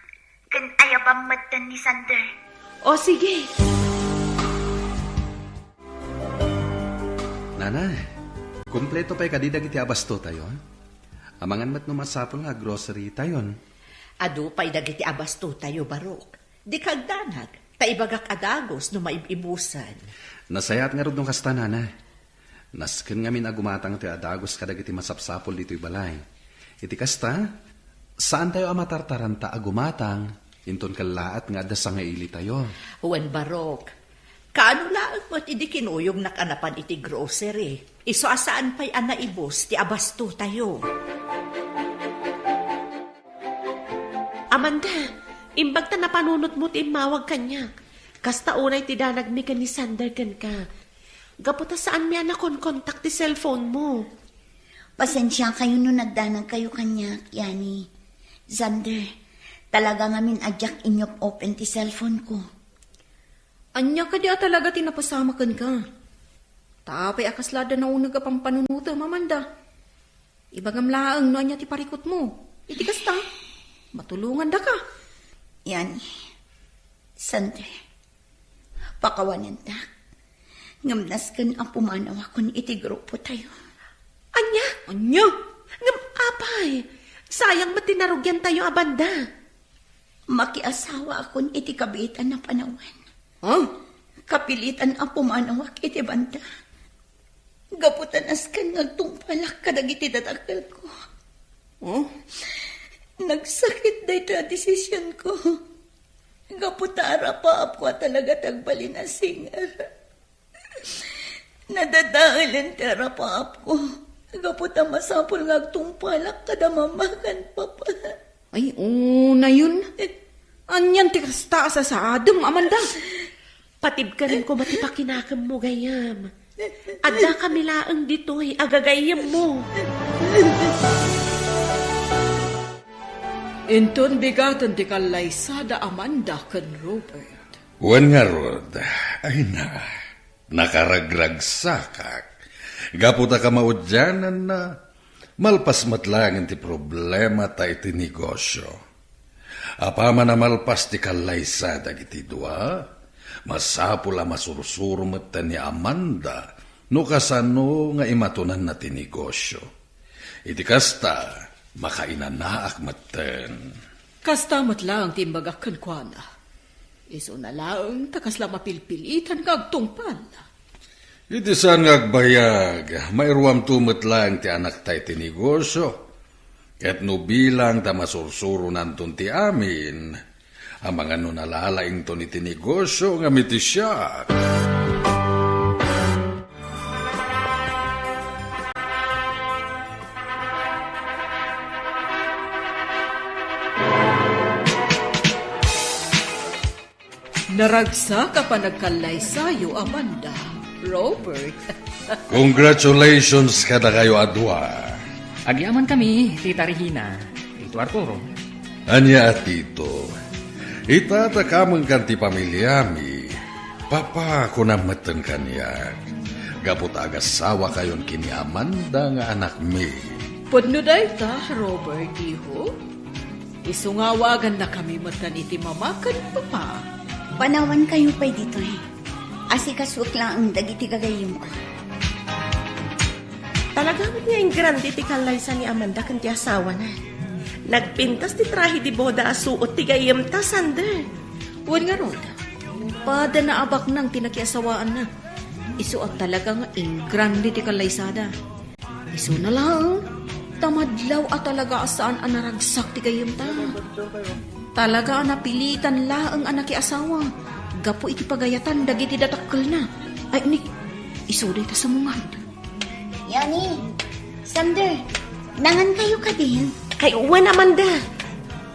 Kan ayabang maddan ni Sander. O sige. Nanay, kumpleto pa'y kadidag iti abasto tayo. Amangan mat no masapol nga grocery tayon. Adu pa'y dagiti abasto tayo, Barok. Di kagdanag, taibagak adagos no maibibusan. Nasayat nga rod nung kasta, nanay. Nasken nga min agumatang ti adagos kadagiti masapsapol dito'y balay. Iti kasta, saan tayo amatartaranta agumatang, inton kalaat nga adasa nga ili tayo. Wen Barok, kaano laang mo't idi kinuyog nakanapan iti grocery. Iso asaan pa'y anaibos ti abasto tayo. Amanda, imbag ta napanunot mo ti imawag kanya. Kasta unay ti danag mi ka ni Sander kan ka. Gaputa saan mi anakon kontak ti cellphone mo. Pasensya kayo no nagdanag kayo kanya, Yani. Zander, talaga ngamin adyak inyop open ti cellphone ko. Anya ka di talaga tinapasama kan ka. Tapay akaslada na unag apang panunuta, Mamanda. Ibagam laang no anya ti parikot mo. Iti kasta, matulungan da ka. Yani, Zander, pakawanan ta. Ngamnas kan ang pumanawa kun iti grupo tayo. Anya? Anya? Ngam apay, sayang matinarugyan tayo abanda. Makiasawa akon iti kabitan na panawan. Huh? Kapilitan ang pumanawak iti banda. Gaputan askan nagtungpalak kadagiti dadakal ko. Oh? Nagsakit da ito desisyon ko. Gaputara pa ako talaga tagbalin na singar. Nadadaalan tara pa ako. Gaputa masapol ngagtungpalak kada mamakan pa pa. Ay, na yun. Anyan ti kasta sa adem, Amanda. Patib ka rin ko matipakinakam mo gayam. Adda kami laang dito'y agagayam mo. Inton bigatan ti kalaysada Amanda kan Robert. Wan nga rod, ay nakaragragsakak. Gaputa ka maudyanan na malpas matlangan ti problema ta iti negosyo. Apama na malpas ti kalaysada iti dua, masapula masursuro mat ni Amanda no kasano nga imatunan na ti negosyo. Iti kasta, makainanaak maten. Kasta matlang timbagak kan kuana. Iso na lang takasla mapilpilitan kagtungpal. Iti saan ngagbayag, mairuam tumot lang ti anak tay ti negosyo. Ket no bilang ta masursuro nantun ti amin, ang mga nunalalaing to ni ti negosyo nga miti siya. Naragsa ka pa nagkalay sayo, Amanda. Robert. Congratulations kada kayo adwa. Agyaman kami, Tita Regina. Ito Arturo. Anya at tito, itatakamang kanti pamilyami. Papa ko na matan kanyak. Gapot agasawa kayon kini Amanda nga anak mi. Pudno day ta, Robert, iho. Isungawagan na kami matan iti mamakan papa. Panawan kayo pa dito eh. Asikaswak lang ang dagiti gagayong ko. Talagang niya yung grande ti kalaysa ni Amanda kan ti asawa na. Nagpintas ti trahe di boda asuot ti gayem ta, Sander. Huwag nga, Rod. Pada na abak nang tinakiasawaan na. Isu at talaga nga grande ti kalaysada. Isu na lang. Tamadlaw at talaga saan ang naragsak ti gayem ta. Talaga napilitan laang anak asawa. Gapo iti pagayatan dagiti datakkel na. Ay ni, isuday ta sa mungad. Yani, Sander, nangan kayo ka din. Kay uwan, Amanda.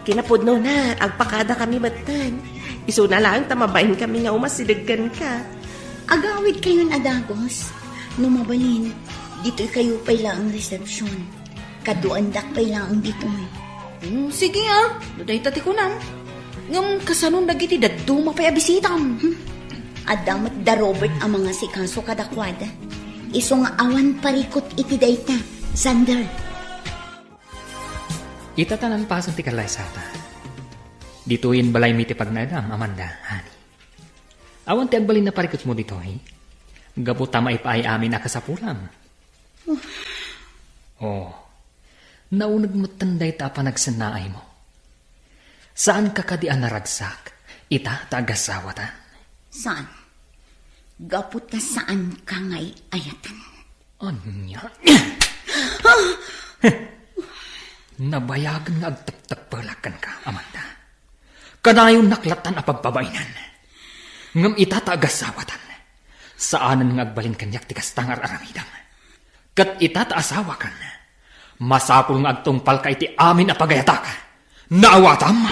Kinapudno na, agpakada kami batan. Iso na lang, tamabahin kami nga umasidaggan ka. Agawid kayo adagos. Numabalin, dito kayo pala ang resepsyon. Kaduandak pala ang dito eh. Sige duday tati ko nam. Ngam kasanon dagiti daduma pa'y abisitam. Adamat da Robert ang mga sikaso kadakwada. Iso nga awan parikot iti dayta, Sander. Itatanan pasan ti kalaysata. Dituin balay mi ti pagnadam, Amanda, honey. Awan ti agbalin na parikot mo dito, eh. Gaputa maipaay amin akasapulam. Oh. Naunag mo tanday ta pa nagsanaay mo. Saan ka kadian naragsak? Ita tagasawatan. Saan? Gapot na saan ka nga'y ayatan? Anya? Nabayagan nga agtagtagpalakan ka, Amanda. Kanayon naklatan a pagpabainan. Ngam ita tagasawatan. Saanan nga agbalin kanyak tikastangar aramidang. Kat ita taasawakan. Masapul nga agtungpal ka iti amin a pagayatak. Naawatam!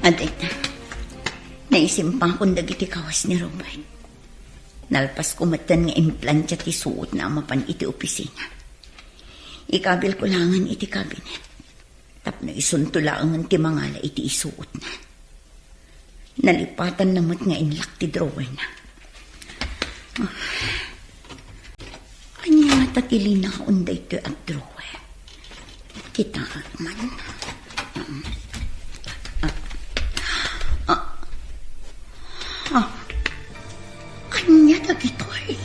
Adita, naisimpa kong dagiti kawas ni Robert. Nalpas kumatan nga implantya ti suot na amapan iti opisina. Ikabil ko langan iti kabinet. Tapno isuntulangan ti mangala iti isuot na. Nalipatan namat nga inlak ti drawer na. Anya nga tatili na kaunday ito at drawer. Kita man. Anya dagito eh.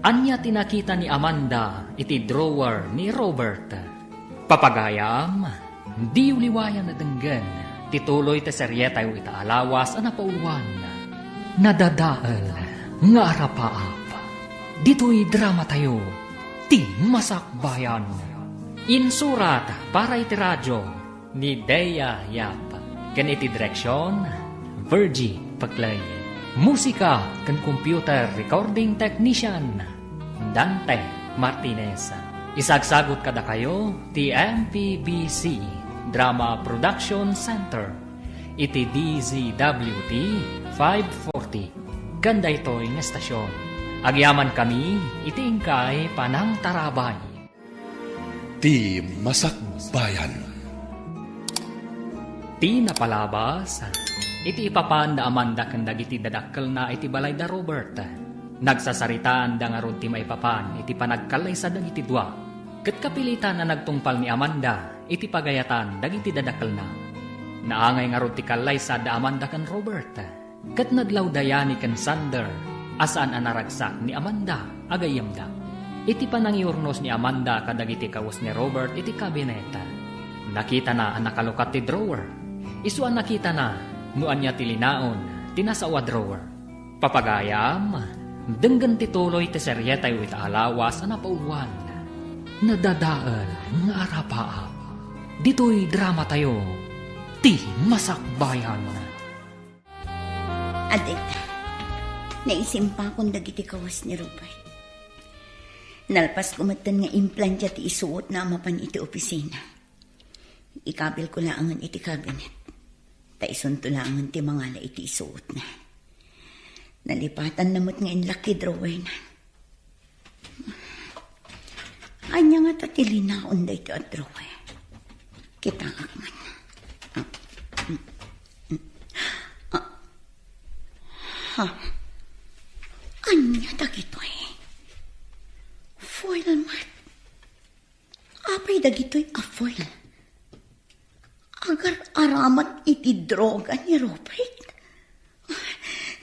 Anya tinakita ni Amanda iti drawer ni Robert. Papagayam, di uliwayan na denggan. Tituloy te seryeta yu ita alawas na pauluan. Nadadaal nga arapaap. Dito'y drama tayo. Ti masakbayan. Insurat para iti radyo ni Dea Yap. Ganiti direksyon, Virgie Paclay. Musika kan computer recording technician, Dante Martinez. Isagsagot kada kayo, ti MPBC Drama Production Center. Iti DZWT 540. Ganda ito'y nga estasyon. Agyaman kami, iti ingkay panang tarabay. Ti masakbayan. Ti napalabas, iti ipapan da Amanda kandag iti dadakkel na iti balay da Robert. Nagsasaritaan da nga ron ti maipapan, iti panagkalay sa dag iti dua. Kat kapilitan na nagtungpal ni Amanda, iti pagayatan dag iti dadakkel na. Naangay nga ron ti kalay sa da Amanda kan Robert. Kat nadlaw dayani kan Sander, asaan anaragsak ni Amanda, agayam da. Iti panangiurnos ni Amanda kadag iti kawas ni Robert iti kabineta. Nakita na ang nakalukat ti drawer. Isuan nakita na, nuan niya tilinaon, tinasawa drawer. Papagayam, denggan tituloy ti seryeta yu ita alawas na pauluan. Nadadaal nga arapaap. Dito'y drama tayo, ti masakbayan. Adita, naisimpa kong dagiti kawas ni Robert. Nalpas kumatan nga implantya ti isuot na amapan iti opisina. Ikabil ko laangan iti cabinet. Taison to laangan ti mga la iti isuot na. Nalipatan namot nga inlaki drawer na. Anya nga tatilinaon da ito at drawer. Kita akman. Anya dagitoy. Foil mat. Apay dagitoy a foil. Agar aramat iti droga ni Robert.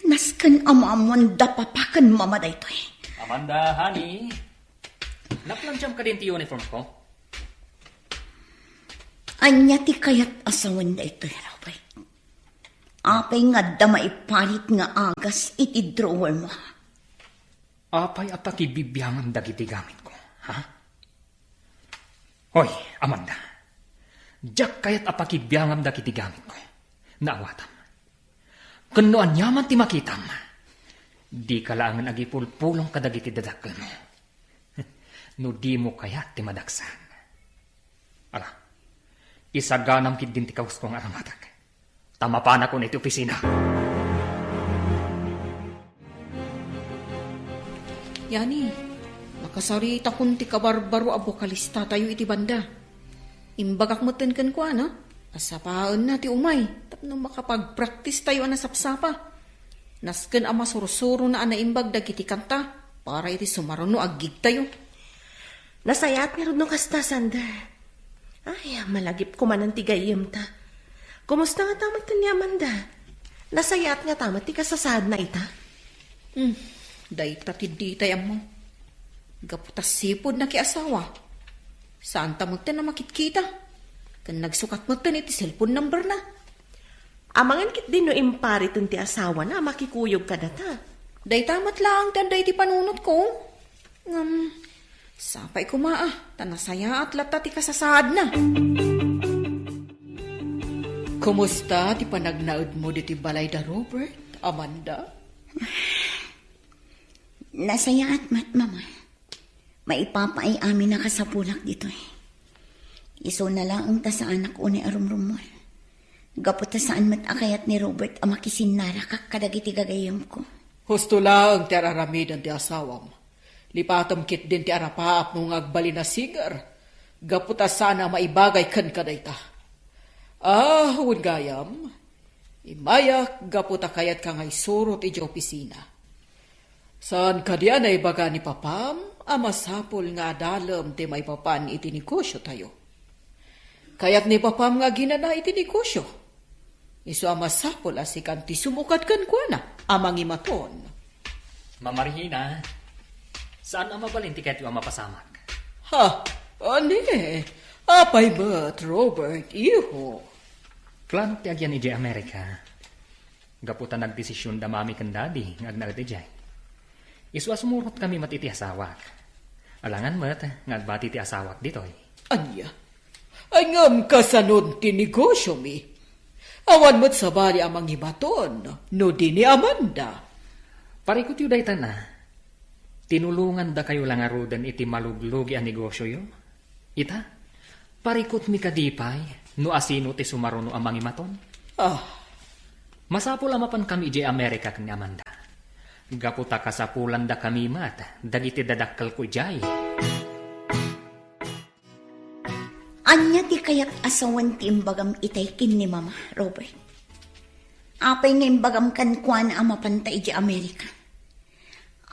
Nasken amamon da papakan mama daytoy. Amanda, honey. Naplansyam ka din ti uniform ko? Anya ti kayat asawan daytoy, Robert. Apay nga da maipalit nga agas iti drawer mo. Apay apakibibiyang dagiti gamit ko, ha? Hoy, Amanda. Diyak kayat apakibiyang dagiti gamit ko. Naawatam. Kano anyaman ti makitam. Di kalaangan agipulpulong kadagiti dadakkel mo. No di mo kayat ti madaksan. Ala, isaganam kid din ti kaus kong aramatak. Tamapan ako na iti opisina. Yani, makasarita kun ti kabarbaro abokalista tayo iti banda. Imbagak mo kan ko, ano? Asapaan na ti umay. Tapno makapag-practice tayo na sapsapa. Nasken ama surusuro na anaimbag dagiti kanta para iti sumaruno agig tayo. Nasayat nga rin nung kasta, Sander. Ay, malagip ko man ang tigayim ta. Kumusta nga tamat ni Amanda? Nasayat nga tamat ti kasasad na ita? Dayta ti ditay mo. Gaputas sipod na kiasawa. Saan tamot na makitkita? Kan nagsukat mo iti cellphone number na. Amangan kit din no impari ti asawa na makikuyog ka data. Daytamat lang tanday ti panunot ko. Sapay kumaa, tanasaya at lata ti kasasad na. Kumusta ti panagnaud mo di ti balay da Robert, Amanda? Nasaya at mat, mama. Maipapay amin na kasapulak dito eh. Iso na lang ang ta sa anak o ni arumrumol. Gapot ta saan mat akayat ni Robert ang makisinara kakadagiti gagayam ko. Husto lang ti araramidan ti asawam. Lipatam kit din ti arapaap nung agbali na sigar. Gapot ta sana maibagay kan kadayta. Huwag gayam. Imayak gapot ta kayat ka ngay surot iti opisina. Saan ka diyan ay baga ni papam, amasapol nga dalam ti may papan iti negosyo tayo. Kaya't ni papam nga ginana iti negosyo. Iso amasapol asikan ti sumukat kan kwa na, amang imaton. Mamarihina, saan ang mabalin ti kayo ang mapasamak? Ane, apay ba't, Robert, iho? Plano ti agyan iti Amerika. Gaputan nagdesisyon da mami kan daddy, ngagnaad ijay. Iswa sumurot kami matiti asawak. Alangan mat, ngagbati ti asawak ditoy. Anya, angam kasanod ti negosyo mi. Awan mo't sabali amang ibaton, no di ni Amanda. Parikot yu daytan na. Tinulungan da kayo lang arudan iti maluglugi ang negosyo yo. Ita, parikot mi kadipay, no asino ti sumaruno amang imaton. Masapul amapan kami iti Amerika kani Amanda. Gaputa kasapulan da kami mat, dagiti dadakkel ko jay. Anya ti kayak asawan ti imbagam itaykin ni Mama, Robert. Apay nga imbagam kan kuan amapanta iti Amerika.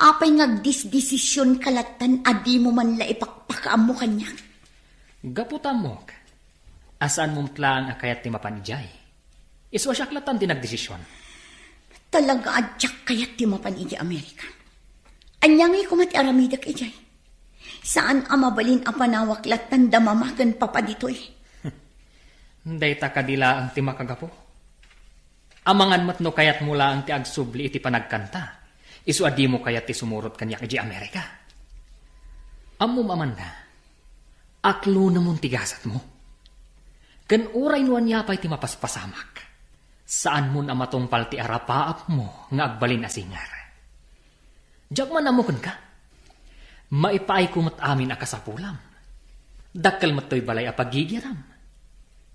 Apay ngagdisdesisyon kalatan adi mo man la ipakpakaam mo kanya. Gaputa mo, asaan mong tlaan akayat ti mapanijay? Iswa siya klatan ti nagdesisyon. Talaga adyak kayat ti mapan iti Amerika. Anya ngay kumati aramidak ijay. Saan amabalin apanawak latan damamagan papadito eh. Dayta kadila ang ti makagapo. Amangan matno kayat mula ang ti agsubli iti panagkanta. Isu adi mo kayat ti sumurot kanya iti Amerika. Amom Amanda, aklo namon tigasat mo. Kan uray nuan yapay ti mapaspasamak. Saan mo na matungpal ti arapaap mo nga agbalin asingar. Diyak man amukan ka. Maipaay kumat amin akasapulam. Dakkel matoy balay apagigiram.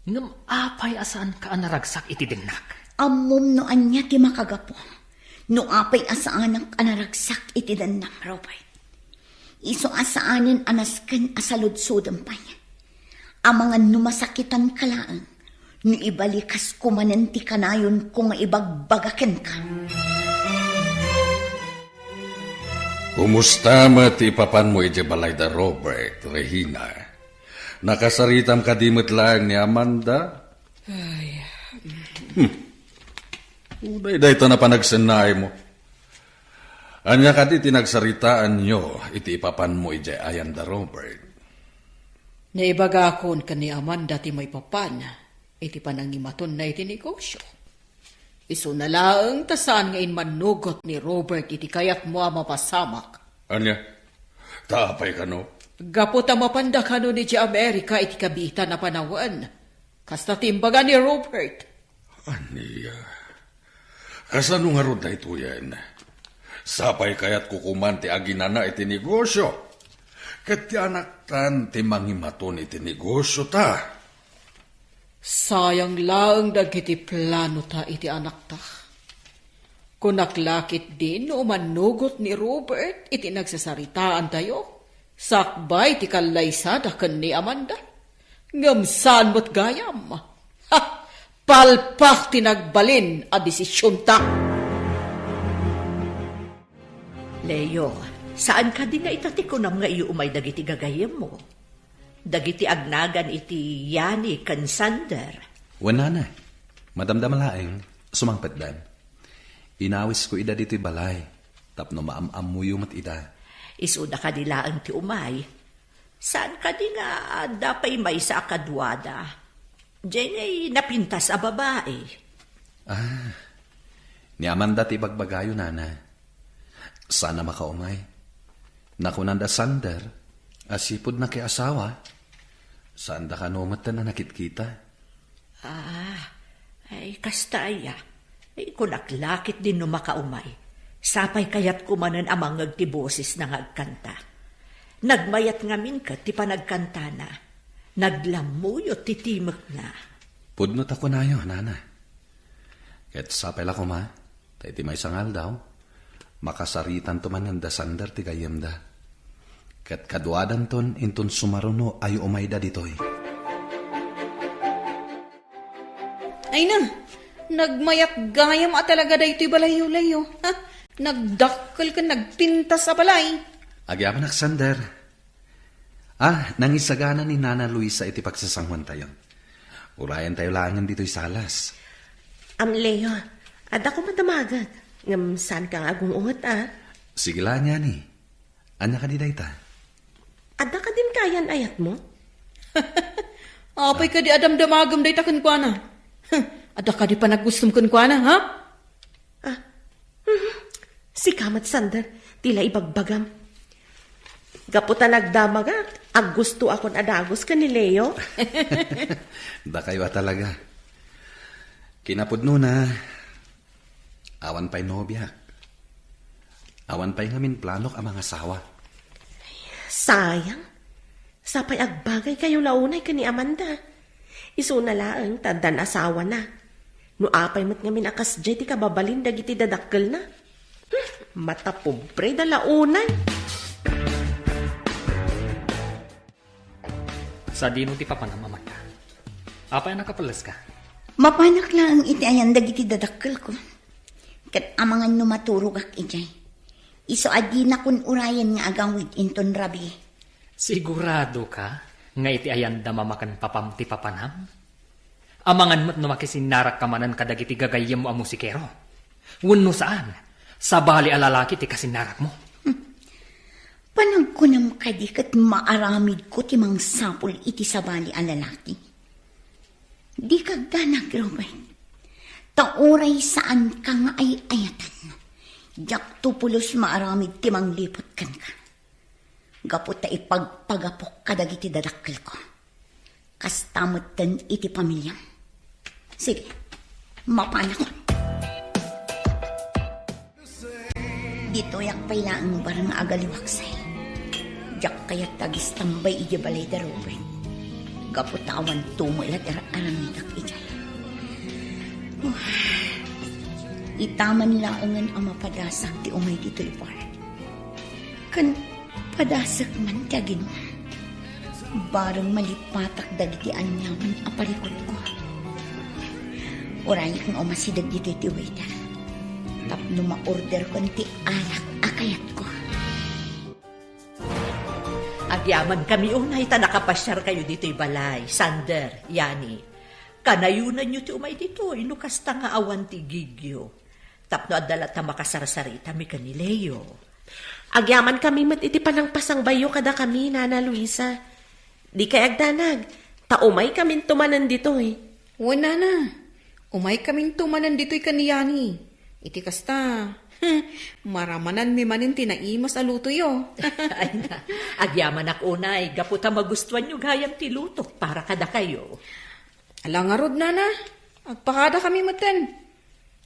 Ngam apay asaan ka anaragsak iti dinnak. Amom no anya ti makagapo. No apay asaan ang anaragsak iti danam, Robert. Iso asaanin anasken asaludsudam pa niya. Amangan numasakitan kalaan, no ibalikas kumanan ti kanayon kung ibagbagaken ka. Kumusta ti papan mo iti balay da Robert, Regina? Nakasaritam kadimot lang ni Amanda? Ay, Uday ito na panagsanay mo. Anya ka di tinagsaritaan nyo, iti ipapan mo iti ayan da Robert. naibagakon ka ni Amanda ti may papan, iti panangimaton na iti negosyo. Iso na laang tasaan ngayon manugot ni Robert iti kayat mo mapasamak. Anya? Tapay ka no? Gaputa mapanda ka no ni di Amerika iti kabita na panawan. Kasta timbaga ni Robert. Anya? Kasano nga ron na ito yan? Sapay kayat kukuman ti aginana iti negosyo. Kat ti anak tan ti mangimaton iti negosyo ta. Sayang lang dagiti plano ta iti anak ta. Kunaklakit din no manugot ni Robert iti nagsasaritaan tayo. Sakbay ti kalaysada ken ni Amanda. Ngamsan mo't gayam. Ha! Palpak tinagbalin a desisyon ta. Leo, saan ka din nga itatikunam nga iyo umay dagiti gagayem mo? Dagiti agnagan iti Yani kan Sander. Wala na. Madamdam laeng, sumangpatdan. Inawis ko ida dito balay. Tapno maamam mo yumat ida. Isuda ka dilaan ti umay. Saan ka di nga dapay may sa akadwada? Diyan ay napintas a babae. Ni Amanda ti bagbagayo nana. Sana makaumay. Nakunanda Sander, asipod na kay asawa. Saan da ka numatan na nakit-kita? Ay kastaya. Ay kunaklakit din no makaumay. Sapay kayat kumanan amang ngagtiboses na ngagkanta. Nagmayat ngamin ka ti panagkanta na. Naglamuyo ti timek na. Pudnot ako na yun, nana. Ket sapay la ko ma, tayo ti may sangal daw. Makasaritan to man da Sander ti gayem da. Ket kadwadan ton inton sumaruno ay umayda ditoy. Ay na, nagmayat gayam at talaga da ito'y balayo-layo. Ha? Nagdakkel ka, nagpintas sa balay. Agyaman ak Sander. Nangisagana ni Nana Luisa iti pagsasangwan tayo. Urayan tayo langan dito'y salas. Leo, ada ko madamagan. Ngam saan ka nga agungungot Sige lang yan eh. Anya ka di dayta? Ada ka din kayan ayat mo? Apay ka di adam damagam day takan kwa na. Ada ka di pa nagustom kan kwa na, ha? Si Kamat Sander, tila ibagbagam. Gaputa nagdamaga, ag gusto akon adagos ka ni Leo. Da kayo talaga. Kinapudno na. Awan pa'y nobya. Awan pa'y ngamin planok ang mga asawa. Sayang. Sapay agbagay kayo launay ka ni Amanda. Iso na laang tandan asawa na. No apay mat ngamin akas jay ti kababalin dagiti dadakkel na. Mata pobre da launay. Sa dino ti papanamaman ka. Apay nakapalas ka? Mapanak lang iti ayan dagiti dadakkel ko. Kat amangan no maturog ak ijay. Iso adi na kun urayan nga agawid inton rabi. Sigurado ka nga iti ayan da mamakan papam ti papanam? Amangan mo't no makisinarak kamanan kadagiti gagayem mo a musikero. Wenno saan? Sa bali alalaki ti kasinarak mo. Panagkunam kadi kat maaramid ko ti mangsapol iti sa bali alalaki. Di kagdanag, Robert. Tauray saan ka nga ay ayatan. Diyak tupulos maaramid ti manglipot kan ka. Gapot ta ipagpagapok kadagiti dadakkel ko. Kastamot den iti pamilya. Sige, mapanak. Dito yak pala ang barang agaliwaksay. Diyak kayat tagis tambay iji balay da Robert. Gaputawan tumilat aramitak ijay. Itaman laangan ang mapadasak ti umay dito'y bar. Kan padasak man kagin. Barang malipatak dagiti anyaman aparikot ko. Oraya kang umasidag dito'y ti waiter. Tapno ma-order ko ti alak akayat ko. Agyaman kami unay ta nakapasyar kayo dito'y balay. Sander, Yani. Kanayunan nyo ti umay dito. Inukas ta nga awan ti gigyo. Tapno adala ta makasarsarita mi kanileo. Agyaman kami mat iti panang pasang bayo kada kami, Nana Luisa. Di kay agdanag. Taumay kami tumanan dito eh. Wala na. Umay kaming tumanan dito'y kaniyani. Iti kasta. Maramanan mi manin tinaimas aluto yo. Ay na, agyaman ak unay. Gaputa magustuhan nyo gayam ti lutok para kada kayo. Alangarod na na. Agpakada kami maten.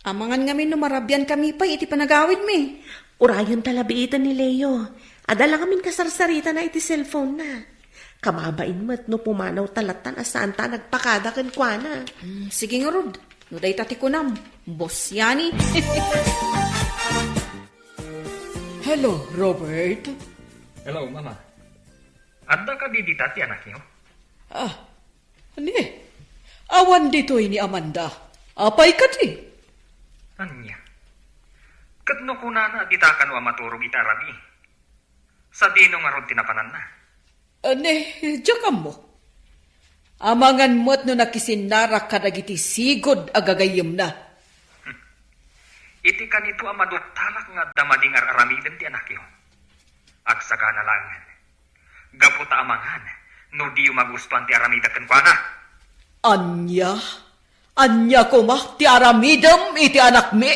Amangan ngamin no marabyan kami pa iti panagawid mi. Urayan talabiitan ni Leo. Adala kamin kasarsarita na iti cellphone na. Kamabain mo't no pumanaw talatan asaan ta nagpakada kan kwa na. Sige nga Rod. No day tati ko nam. Boss Yani. Hello, Robert. Hello, Mama. Adda ka di dita ti anak niyo? Ani? Awan dito'y ni Amanda. Apay ka ti? Anya? Kadno kuna na dita ka no maturog itarabi. Sa dino nga ron tinapanan na. Ani, diyakam mo. Amangan mo't no nakisinarak ka nagiti sigod agagayim na. Iti kanito ang maduktalak nga damading aramiden ti anak yo. Agsaga na langan. Gaputa amangan, no di yung magustuhan ti aramidakan kwa na. Anya? Anya ko ma, ti aramidam iti anak mi.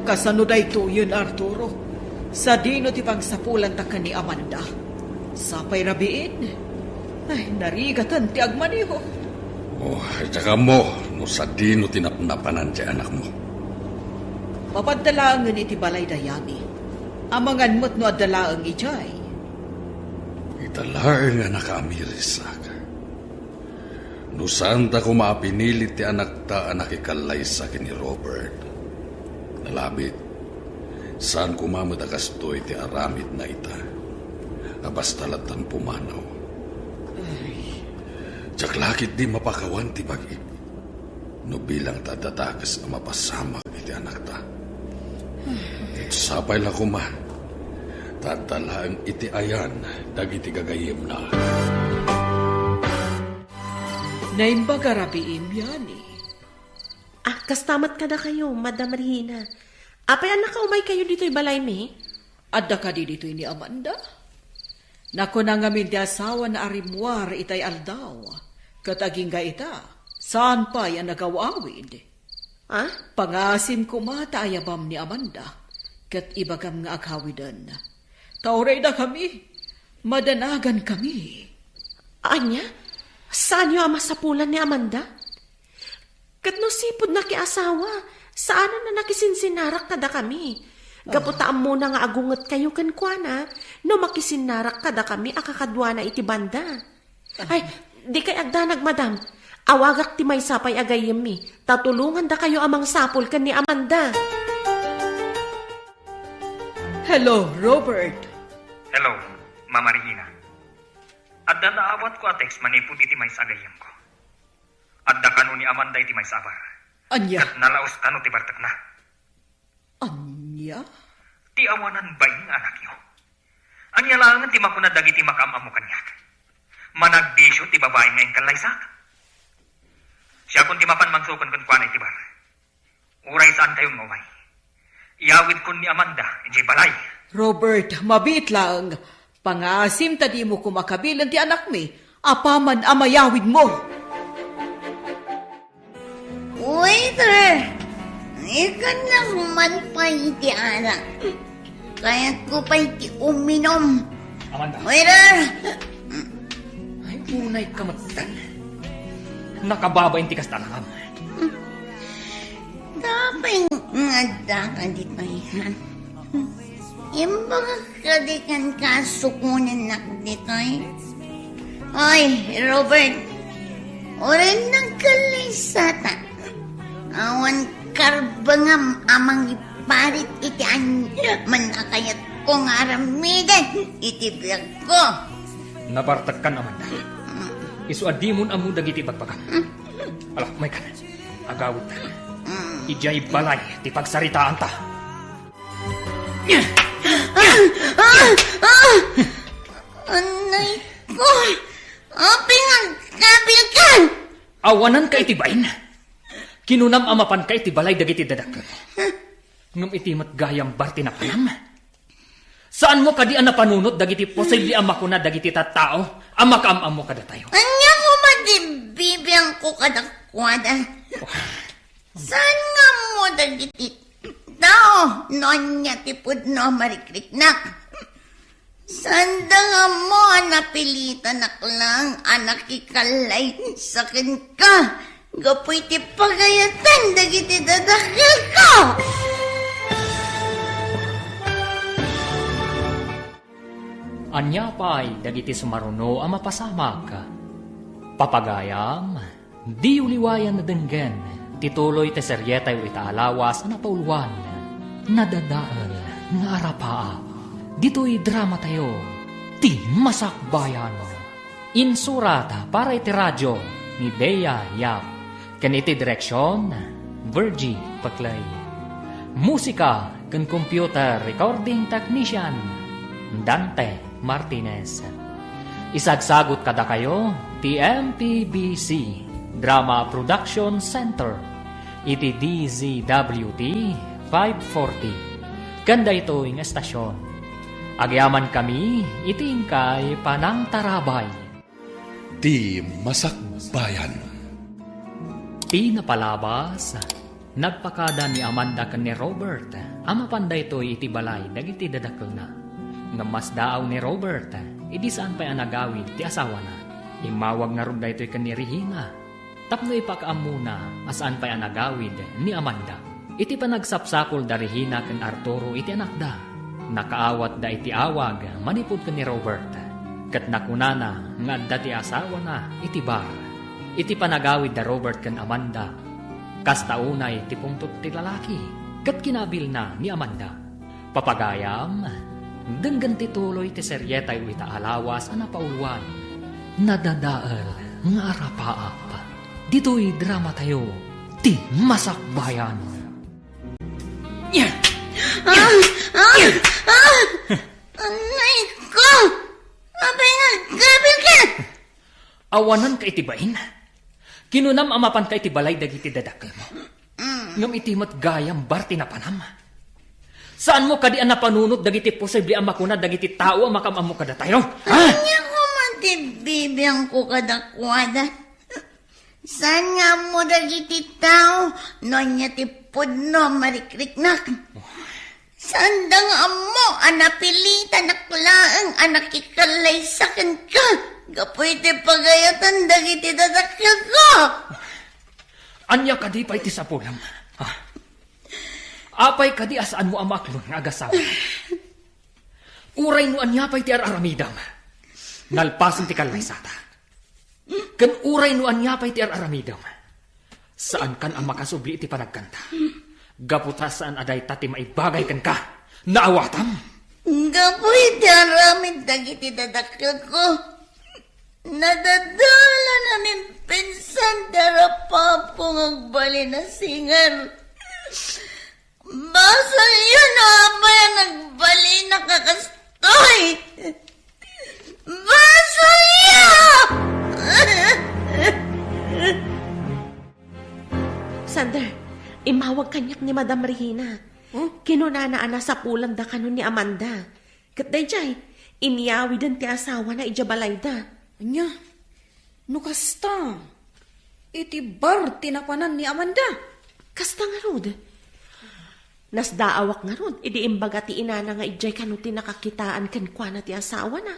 Kasano da ito yun, Arturo? Sa dino ti pangsapulan ta ni Amanda. Sapay rabiin. Ay, narigatan ti agmaniho. Oh, tsaka mo, no sa dino tinapnapanan ti anak mo. Papadalaangan iti balay dayani. Amangan mo't no adalaang ijay. Italaan nga nakaamiris ka. No saan ta ko maapinilit ti anak ta anak ikalay sa ni Robert. Nalabit, saan kumamadakas to'y ti aramid na ita. Abas talatan pumanaw. Tsaklakit di mapakawan ti pag-ibig. No bilang tadatakas ang mapasamak iti anak ta. Ito sapay lang kuma. Tatalaan iti ayan, dagiti gagayim na. Naimbaga rabiim yani. Kastamat ka na kayo, Madam Rina. Apay anak ka umay kayo dito'y balay mi? Adda ka di dito'y ni Amanda? Nako na ngamin di asawa na arimwar itay aldaw. Kataging ga ita, saan pa yan nagawawid? Pangasim ko mata ayabam ni Amanda, kat ibagam nga aghawidan. Tauray na kami, madanagan kami. Anya? Saan yung amasapulan ni Amanda? Kat no sipod na kiasawa, saan na nakisinsinarak kada kami? Gaputaan mo na nga agungot kayo kankwana, no makisinarak kada kami akakadwa na iti banda. Ay, di kay agdanag, madam. Awagak ti may sapay agayem mi. Tatulungan da kayo amang sapol kan ni Amanda. Hello, Robert. Hello, Mama Regina. Adda naawat ko a text manipod iti may sagayam ko. Adda kano ni Amanda iti may sabar. Anya? Kat nalaos kano ti bartak na. Anya? Ti awanan ba yung anak nyo? Anya langan ti makunad dagiti makamamo kanyak. Managdisyo ti babae ngayon kanlaysak. Siya kung ti mapan magsukon kun kwa na iti bar. Uray saan kayong ngaway. Iyawid kun ni Amanda, iti balay. Robert, mabit lang. Pangasim tadi mo kumakabilan ti anak mi. Apaman amayawid mo. Waiter! Ikan lang man pa iti anak. Kaya ko pa iti uminom. Amanda. Waiter! Ay, unay kamatan. Nakababa yung tikas tanakam. Tapay nga ka dito yan. Imbaga kadikan kasukunan nak ditoy. Oy, Robert. Oren nagkalisata. Awan karbangam amang iparit iti man akayat kong aramidan iti biyag ko. Nabartag Amanda. Isuadimon amo dagiti bagbagang. Alak, may kan. Agawid ta. Ijay balay, ti pagsaritaan ta. Anay ko. Pinagkabil ka. Awanan ka iti bain. Kinunam amapan ka iti balay dagiti dadakkel. Ngam iti matgayam barti na panam. Saan mo kadi ang napanunot dagiti posible ama ko na dagiti tattao ang makaamam mo kada tayo? Anya mo madibibiyang ko kadakwada. Saan nga mo dagiti tao nonya tipod no marikriknak? Sanda nga mo napilitan lang anak ikalay sakin ka. Gapoy ti pagayatan dagiti dadakil ko. Anya pa'y dagiti sumaruno ang mapasamak. Papagayam, di uliwayan na denggen, tituloy te seryetay o itaalawas ang napauluan, nadadaal nga arapaa. Dito'y drama tayo, ti masakbayan mo. Insurata para iti radyo ni Bea Yap, kaniti direksyon, Virgie Paclay. Musika kan computer recording technician, Dante Martinez. Isagsagot kada kayo, TMPBC Drama Production Center, iti DZWT 540. Kanda ito yung estasyon. Agyaman kami, iting kay Panang Tarabay. Ti Masakbayan. Ti napalabas, nagpakada ni Amanda kan ni Robert, amapan da ito iti balay, dagiti dadakil na. Ngamas daaw ni Robert, idi saan pa'y anagawid, ti asawa na. Imawag nga rin da ito'y kan ni Regina. Tapno ipakaam muna, asaan pa'y anagawid ni Amanda. Iti pa nagsapsakol da Regina kan Arturo iti anak da. Nakaawat da iti awag, manipod kan ni Robert. Kat nakunana, nga dati asawa na, iti bar. Iti panagawid da Robert kan Amanda. Kastaunay ti pungtot ti lalaki, kat kinabil na ni Amanda. Papagayam, denggan ti tuloy ti seryetay o itaalawas ang napauluan. Nadadaal nga arapaap. Dito'y drama tayo, ti masakbayan. Anay ko! Abay nga, gabil ka! Awanan ka iti bain. Kinunam amapan ka iti balay dagiti dadakkel mo. Ngam iti matgayam barti na panam. Saan mo kadi ang napanunot dagiti posible ang makuna dagiti tao ang makamamo kada tayo? Anya ko matibibiyang ko kadakwada. Saan nga mo dagiti tao nonya tipod no marikriknak? Saan da nga mo anapilitan naklaang anak ikalay sakin ka? Gapoy ti pagayatan dagiti dadakil ko. Anya kadi pa iti sapulam. Apay kadi asaan mo amaklon nga agasawa. Uray no anya pa'y ti araramidam. Nalpasan ti kalaysata. Kan uray no anya pa'y ti araramidam. Saan kan ang makasubli iti panagkanta? Gaputasaan aday tati maibagay kan ka. Naawatam. Gapoy ti aramid dagiti dadakil ko. Nadadala namin pinsan darapapong agbali na singar. Basa yun ba yan nagbali na kakastoy? Basa yun! Sander, imawag kanyak ni Madam Regina. Kinunanaan na sa pulang da kanon ni Amanda. Katday jay, iniyawi din ti asawa na ijabalay da. Anya, nukasta. Iti bar tinapanan ni Amanda. Kasta nga rod. Nasdaawak nga rod, idi imbaga ti inana nga ijay kanuti nakakitaan kan kwa na ti asawa na.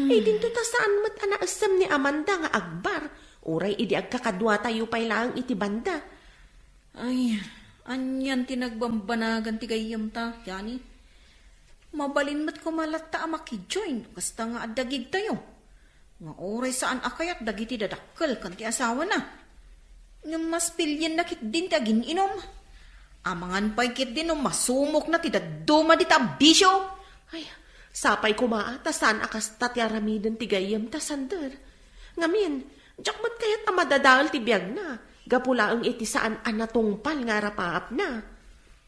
Eh dinto ta saan mat anaasam ni Amanda nga agbar. Uray idi agkakadwa tayo pay lang iti banda. Ay, anyan tinagbambanagan ti gayam ta, yani. Mabalin mo't kumalata ang makijoin, basta nga adagig tayo. Nga oray saan akayat dagiti dadakkel kan ti asawa na. Nga mas pilyan na kit din ti agin inom. Amangan pa'y kit din masumok na ti daduma di bisyo. Ay, sapay kumaata saan akas tatyaramidan ti gayam ta sander. Ngamin, jak mat kayat amadadal ti biyag na. Gapula ang iti saan anatungpal nga rapaap na.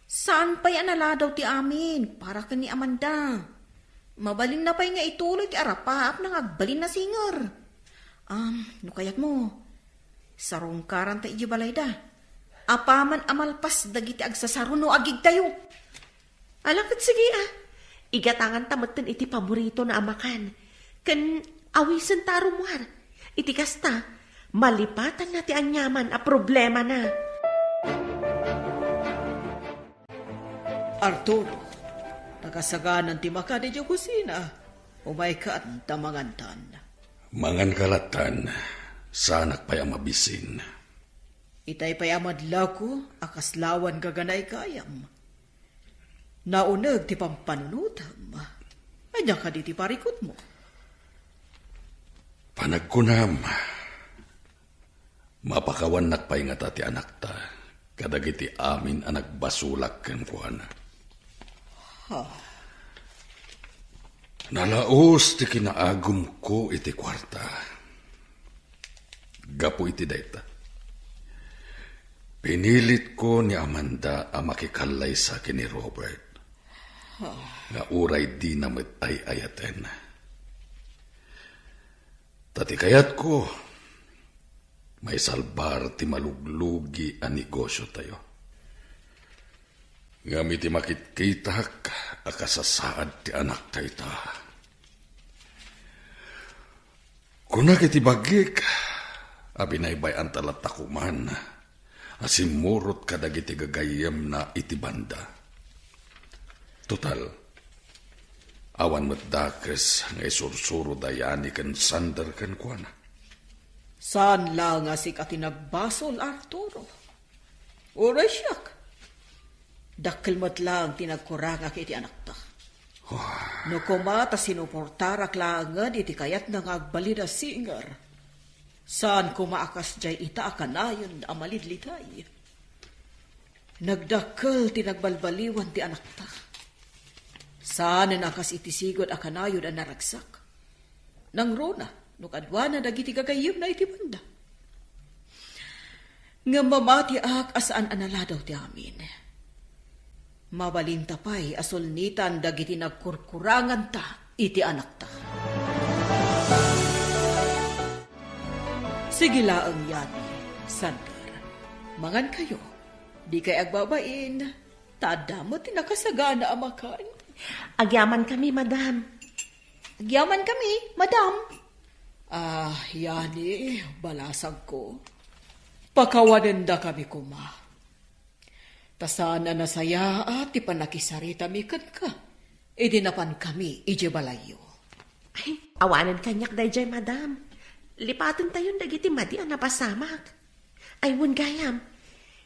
Saan pa'y analadaw ti amin para ka ni Amanda? Mabalin na pa'y nga ituloy ti arapaap nang agbalin na singer. No kayat mo, sarong karan ta ijibalay da. Apaman amalpas dagiti agsasaruno agig tayo. Alakit sige Igatangan tamatan iti paborito na amakan. Kan awisan tarumwar. Iti kasta, malipatan na ti anyaman a problema na. Arturo, nakasaganan ti maka di kusina. Umay ka at tamangantan. Mangan kalatan, sanak pa'y mabisin. Itay pa'y amadlako, akaslawan gaganay kayam. Naunag ti pampanunutam. Anya ka di ti parikot mo. Panagkunam, mapakawan nakpay nga ti anak ta, kadagiti amin anak basulak ken kuana. Nalaos ti kinaagum ko iti kwarta. Gapo iti dayta. Pinilit ko ni Amanda ang makikalay sa akin ni Robert. Nga uray di namit ay ayaten. Tati kayat ko, may salbar ti maluglugi ang negosyo tayo. Ngamit ti makitkitak, akasasaad ti anak tayo ta. Kunak iti bagik, abinaybay ang talatakuman, asimurot kadagiti gagayem na iti banda. Total, awan matdakes nga isursuro dayani kan sander kan kuana. Saan lang nga si katinagbasol, Arturo? Uray siyak. Dakkel mo't lang tinagkuranga kiti anak ta. No kumata sinuportarak lang nga iti kayat nang agbalida singer. Saan kumaakas jay ita akanayon amalidlitay. Nagdakkel tinagbalbaliwan ti anak ta. Saan nakas itisigod akanayon ang naragsak. Nang rona, no kadwana dagiti gagayim na iti banda. Nga mamati ak asaan analadaw ti amin. Mabalinta pa'y asulnitan dagiti nagkurkurangan ta iti anak ta. Sige laang yani, Sander. Mangan kayo, di kay agbabain, tadamo tinakasagana amakan. Agyaman kami, madam. Agyaman kami, madam. Yani, balasag ko. Pakawanan da kami kuma. Tasana na saya at ipanakisarita mikat ka. Idinapan kami, ijibalayo. Ay, awanan kanyak dayjay, madam. Lipatan tayon dagiti madi ang napasamak. Ay, wun gayam.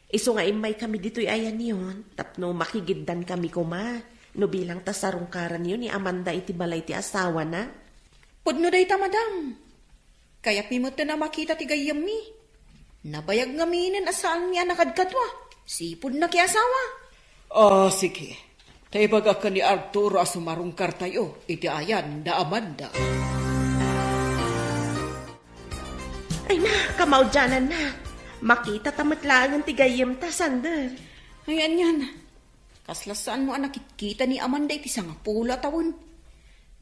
Iso nga imay kami dito'y ayan yun. Tapno makigiddan kami kuma. No bilang tasarungkaran yun ni Amanda iti balay ti asawa na. Pudno day ta, madam. Kaya pimot na makita ti gayam mi. Nabayag nga minin asaan niya nakadkatwa. Sipod na kiasawa. Sige. Tayo baga ka ni Arturo asumarungkar tayo. Iti ayan da Amanda. Ay na, kamaudyanan na. Makita tamatlangan ti gayam ta, Sander. Ayan yan. Kaslasaan mo ang nakikita ni Amanda iti sangapula tawon.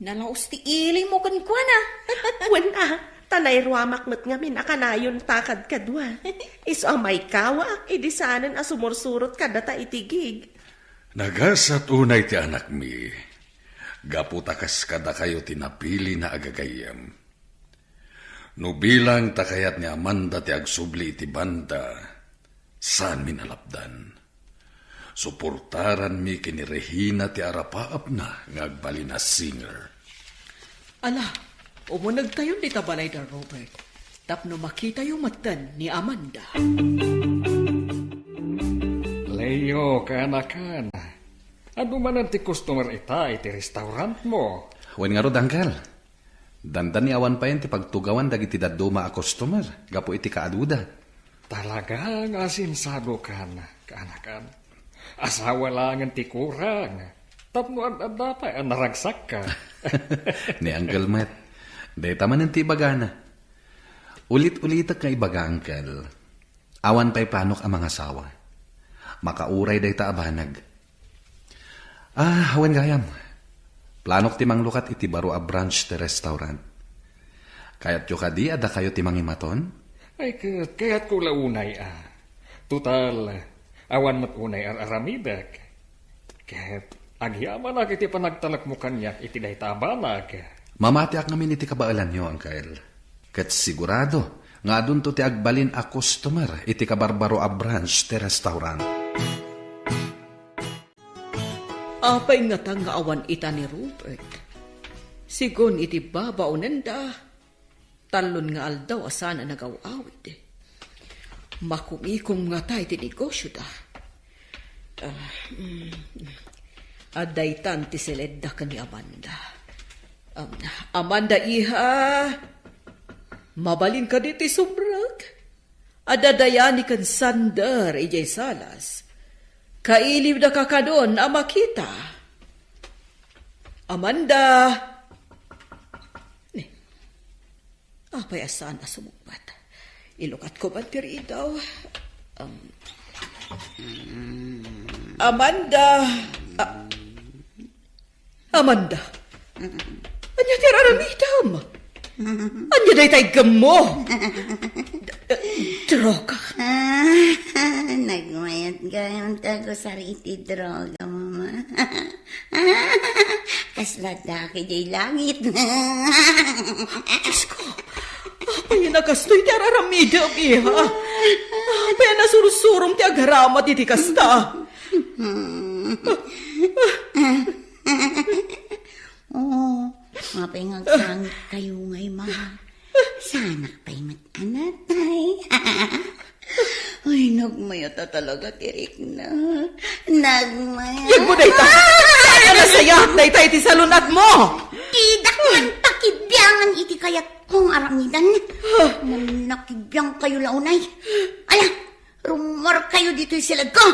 Nalaos ti ilay mo kan kwa na. Wan tanay ruamak met ngamin akanayon takad kadwa. Iso amay kawak, idisanan asumursurot kadata itigig. Nagasat unay ti anak mi. Gaputakas kada kayo tinapili na agagayam. No bilang takayat ni Amanda ti agsubli iti banda, saan minalapdan? Suportaran mi kini Regina ti arapaap na ngagbali na singer. Ala, umunag tayo di tabalay da Robert. Tapno makita yung matan ni Amanda. Leo, kaanakan. Ano man ang ti customer iti restaurant mo? Wen nga rod, Uncle. Dandan ni awan pa yan ti pagtugawan dagiti daduma a customer. Gapo iti kaaduda. Talagang asinsado ka na, kaanakan. Asawa lang ang ti kurang. Tapno at pa, naragsak ka. Ni Uncle Matt. Deta man ang ti ibagana. Ulit-ulitak nga ibaga, Uncle. Awan pa'y panok ang mga asawa. Makauray day ta abanag. Hawan gayam. Planok ti manglukat iti baro a branch ti restaurant. Kayat yo kadi ada kayo ti mangimaton? Ay, kaya't ko launay Tutal, awan mat unay aramidak. Kaya't agyaman na iti panagtalak mo kanyak iti day ta abanag. Mamati ak namin iti kabaalan nyo, Uncle. Kat sigurado, nga dun to ti agbalin a customer iti kabarbaro a branch ti restaurant. Apay nga tang nga awan ita ni Rupert. Sigon iti babaunan da. Talon nga aldaw asana nagawawid. Makumikom nga tayo ti negosyo da. Aday tan ti seled da ka ni Amanda. Amanda iha, mabalin ka diti sumrag. Adadayani kan sandar ijay salas. Kailib na kakadon ang makita. Amanda! Apay asan na sumugbat. Ilukat ko ba tiri daw? Amanda! Amanda! Anya tiraramidam? Anya day tay gamo? Droga. Nagmayat gayong tago sa riti droga, mama. Kaslada ki jay langit. Diyos ko, apay nakastoy ti araramida, iha. Apay nasurusurom ti agaramat iti kasta. Oo, apay ngagsangit kayo ngay, mama. Sana pa'y matanatay. Uy, nagmayata talaga, tirik na. Nagmayata. Yan mo, dayta! Kaya na saya! Dayta iti salunat mo! Tidak man pakibyangan iti kayat kong aramidan. Nakibiyang kayo launay. Ala, rumor kayo dito sila ko.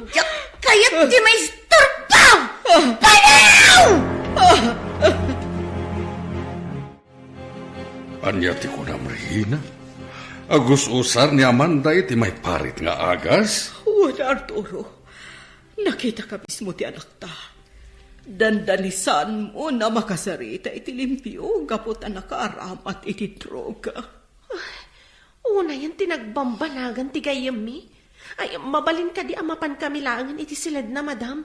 Diyak kayat di may istorbaw! Panaw! Anya ti ko na Regina? Agus usar ni Amanda iti may parit nga agas? Wala, Arturo. Nakita ka mismo ti anak ta. Dandanisan mo na makasarita iti limpyo kapot anak aramat iti droga. Una yan tinagbambanagan ti gayami. Ay, mabalin ka di amapan kami langan iti silad na, madam.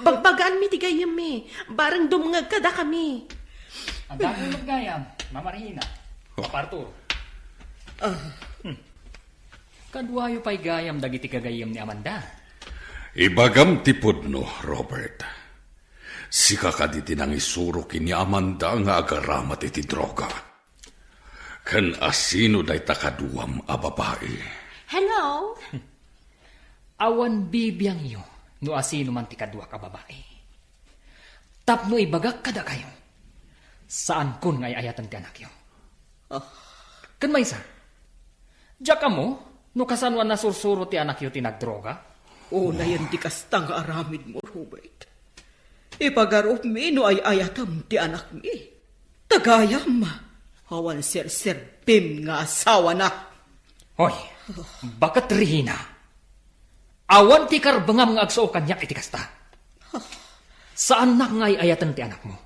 Bagbagaan mi ti gayami. Barang dumungag kada kami. Ang dami maggayam, Mama Regina. Papa Arturo. Kadwayo pa'y gayam dagiti kagayam ni Amanda. Ibagam tipod no, Robert. Sika ka diti nang isuro kini Amanda nga agaramat iti droga. Kan asino day takaduam a babae. Hello? Awan bibiyang yo, no asino man ti kadwa ka babae. Tapno ibagak kada kayo. Saan kun ngay ayatan ti anak yo? Kan may isa? Diyak mo, no kasanwan na sursuro ti anak yo ti nagdroga? Una yan ti kastang aramid mo, Robert. Ipagarop mi no ay ayatam ti anak mi. Tagayam, hawan ser-serbim nga asawa na. Hoy, bakat Regina? Awan ti karbangam nga agsuo kanyak iti kasta. Saan nak ngay ayatan ti anak mo?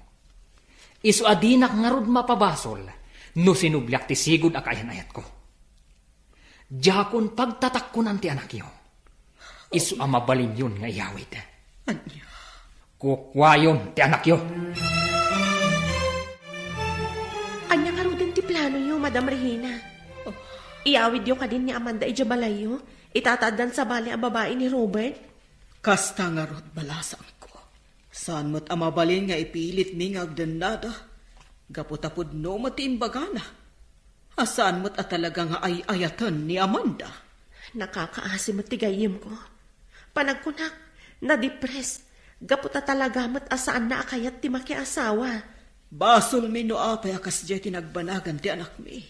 Isu adinak nga rod mapabasol, no sinublyak ti sigod akayan ayat ko. Diyakon pagtatakkunan ti anak yo. Isu amabalin yun nga iyawid. Anya? Kukwayon ti anak yo. Anya nga ro din ti plano yo, Madam Regina. Iawid yo ka din ni Amanda ijabalayo. Itatadan sa bali ang babae ni Robert. Kasta nga rod balasang ko. Saan mo't amabalin nga ipilit mi nga agdanada. Gaputapod no matiimbagana. Asaan mo't at talaga nga ay ayatan ni Amanda. Nakakaasim at tigayim ko. Panagkunak, na-depress. Gaputa talaga mat asaan na akayat ti makiasawa. Basol mi no apay akas jay tinagbanagan ti anak mi.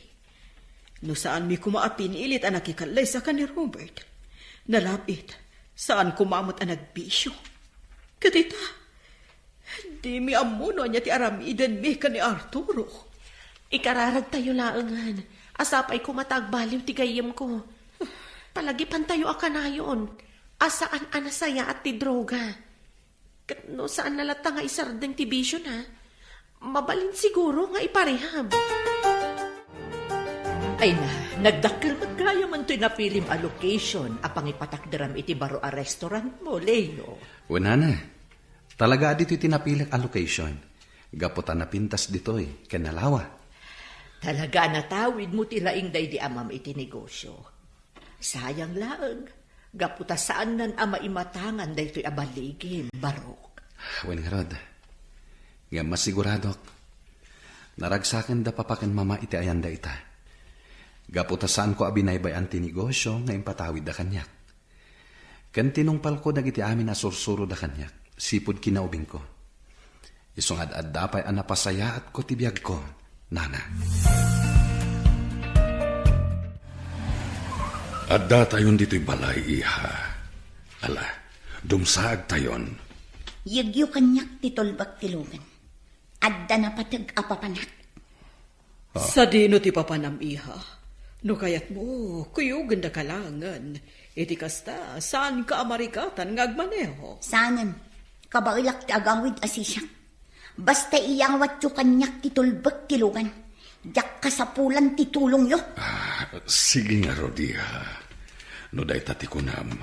No saan mi kumaapin ilit anak ikalay sa ni Robert. Nalapit, saan kumamot ang nagbisyo. Katita, di mi amuno niya ti aramiden mi ka ni Arturo. Ikararag tayo laangan. Asapay kumatagbaliw ti gayem ko. Palagipan tayo akanayon. Asaan anasaya at ti droga. Kat no saan nalata nga isardeng ti bisyo na. Mabalin siguro nga iparehab. Ay na, nagdakil magkaya man to'y napilim a location apang ipatakdaram iti baro a restaurant mo, Leo. Wala na. Talaga dito tinapilak a location. Gaputan na pintas dito'y kanalawa. Talaga natawid mo ti laing day di amam iti negosyo. Sayang laang, gaputa saan nan ama imatangan day to'y abaligim, Barok. Wen nga rod. Nga masiguradok. Naragsakan da papakan mama iti ayanda ita. Gaputa saan ko abinaybayan ti negosyo nga impatawid da kanyak. Kan tinungpal ko dagiti amin asursuro da kanyak. Sipod kinaubing ko. Isungad adapay ang napasaya at ko tibiyag ko, nana. Adda tayon dito'y balay, iha. Ala, dumsaag tayon. Yagyo kanyak titolbak tilugan. Adda na patag apapanak. Sa dino ti papanam iha. No kayat mo, kuyo ganda kalangan. Iti kasta, saan ka amarikatan ngagmaneho? Sanan, kabailak ti agawid asisyak. Basta iyawat yu kanyak titolbak tilugan. Yak kasapulan titulong yo. Sige nga, Rodia. No day tati kunam.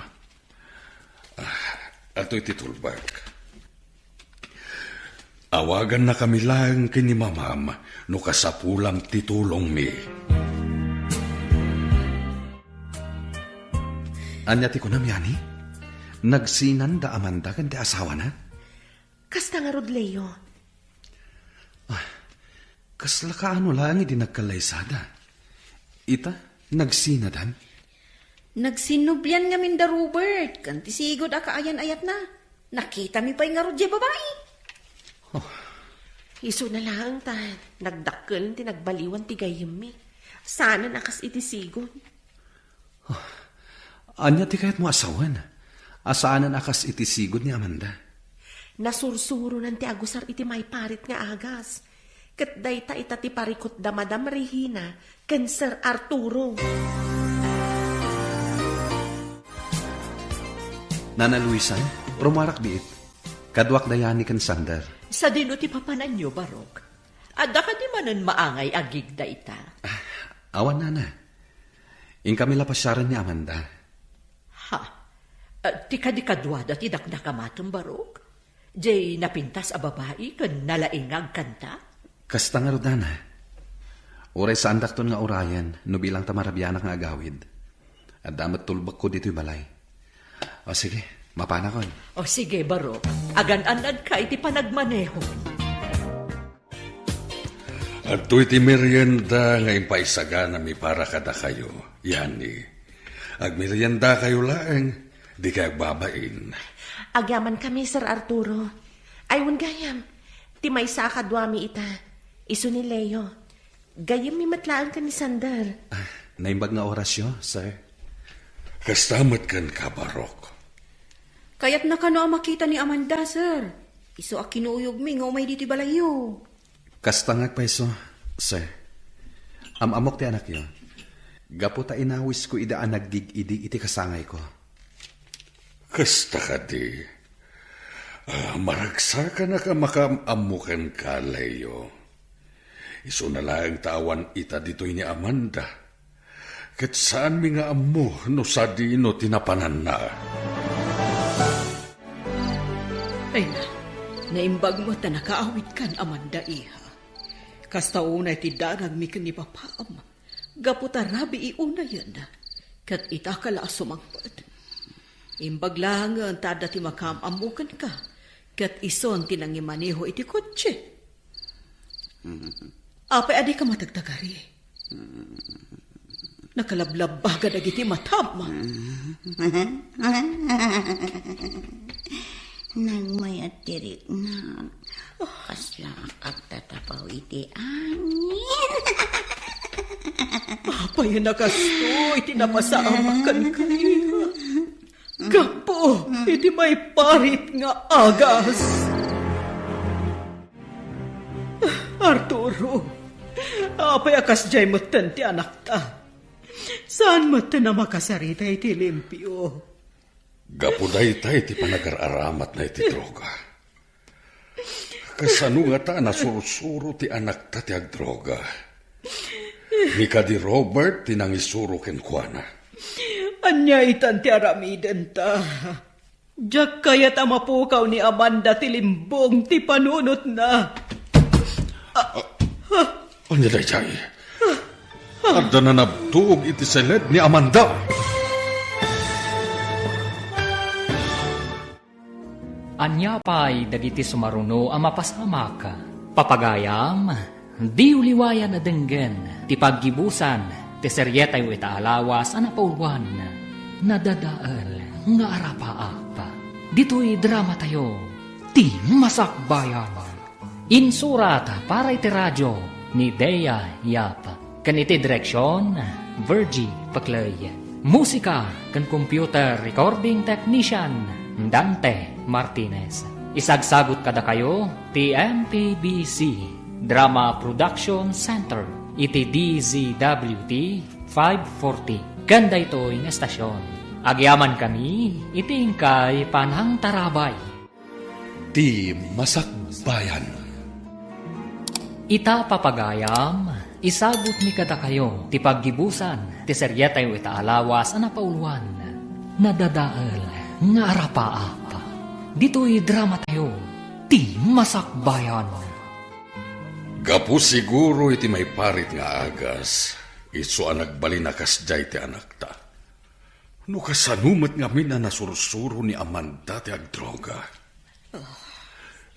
Ato'y titulbak. Awagan na kami lang kini mamam no kasapulang titulong mi. Anya ti kunam yani? Nagsinan da Amanda kan ti asawa na? Kasta nga rod, Leo. Kasla ka ano lang di nagkalaysada. Ita, nagsinadan? Nagsinubyan nga min da Robert. Kanti sigod aka ayan-ayat na. Nakita mi pa'y nga rodya babae. Iso na lang ta. Nagdakkel ti nagbaliwan ti gayem mi. Sana nakas iti sigon. Anya ti kayat mo asawan? Asaanan akas iti sigod ni Amanda? Nasursuro nan ti agusar iti may parit nga agas. Kat dayta itati parikot da Madam Regina ken Sir Arturo. Nana Luisa, rumarak biit. Kadwak dayani ken Sander. Sa dino ti papanan nyo, Barok. Adda ka di manan maangay agig da ita. Awan nana. In kami lapasyaran ni Amanda. Ha? Ti kadikadwada ti dakdakamatong, Barok? Jay napintas a babae kan nalaingag kanta? Kasta nga rodana. Uray sa andakton nga urayan, no bilang tamarabianak nga agawid. At damat tulbak ko dito'y balay. O sige, mapanakon. O sige, Barok. Agan-anad ka iti panagmaneho. At iti merienda nga impaisaga na mi para kada kayo. Yani, agmerienda kayo laeng, di kayo babain. Agyaman kami, Sir Arturo. Aywan gayam. Ti may sakadwami ita. Iso ni Leo. Gayam mi matlaan ka ni Sander. Naimbag nga orasyo, sir. Kastamat kan ka, Barok. Kaya't nakano ang makita ni Amanda, sir. Iso a kinuyog mi nga umay diti balayo. Kastangag pa iso, sir. Amok ti anak yo. Gaputa inawis ko idaan naggig-idi iti kasangay ko. Kasta ka di. Maragsa ka na ka makamamukan ka, Leo. Iso na lang tawan ita dito'y ni Amanda. Kat saan mi nga amo no sa dino tinapanan na. Ay na, naimbag mo ta nakaawit kan Amanda iha. Kasta unay ti darag mi kan ni papaam. Gaputa rabi iuna yan na. Kat ita kala sumangpad. Imbag lang ang tada ti makamamukan ka. Kat ison tinangimaneho iti kotse. Apay adi ka matagtagari. Nakalablab baga dagiti matama. Nang may atirik na kasla agtatapaw iti angin. Apay na kasto, iti napasamakan kayo. Gapo, iti may parit nga agas. Arturo, apay akas jay matan ti anak ta. Saan matan na makasarita iti limpyo? Gapuday tayo ti panagar-aramat na iti droga. Kasano nga ta nasurusuro ti anak ta ti agdroga. Ni kadi Robert ti nangisuro ken kuana. Anya itan ti aramiden ta. Diyak kaya ta mapukaw ni Amanda ti limbong ti panunot na. Anya day jay. Adda na nabtuog iti seled ni Amanda. Anya pa'y dagiti sumaruno ang mapasamak. Papagayam, di uliwayan na denggen, ti paggibusan, ti seryetay wita alawas, anapaulwan, nadadaal, nga arapaap. Dito'y drama tayo, ti masakbayan. Insurat para iti radyo, ni Dea Yap. Kaniti direksyon, Virgie Paclay. Musika, kan computer recording technician, Dante Martinez. Isagsagot kada kayo, TMPBC Drama Production Center, iti DZWT 540. Ganda ito'y nga estasyon. Agyaman kami, iti ingkay Panhang Tarabay. Ti Masakbayan. Ita papagayam, isagot ni kada kayo, ti paggibusan, ti seryetay ita alawas, anapauluan, nadadaal, nga arapaap. Dito'y drama tayo, ti masakbayan. Gapu siguro iti may parit nga agas, iso ang nagbalinakas jay ti anak ta. No kasanumat nga min na nasursuro ni Amanda ti agdroga.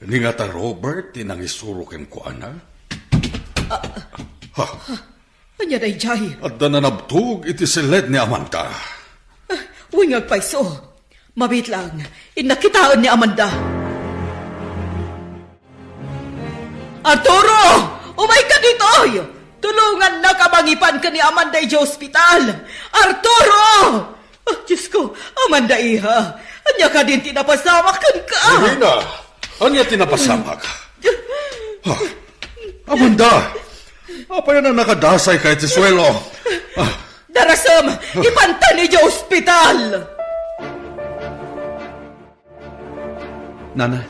Ni nga ta Robert, ti nangisuro ken ko ana. Anya day jay. At na nabtug iti seled ni Amanda. Wingag paiso. Mabit lang, inakitaan ni Amanda. Arturo! Umay ka dito! Tulungan na kamangipan ka ni Amanda sa ospital! Arturo! Oh, Diyos ko, Amanda iha. Anya ka din tinapasamak ka! Rina! Anya tinapasamak? Amanda! Apa yan ang nakadasay kahit si Suelo? Darasam! Ipanta ni sa ospital! Nana,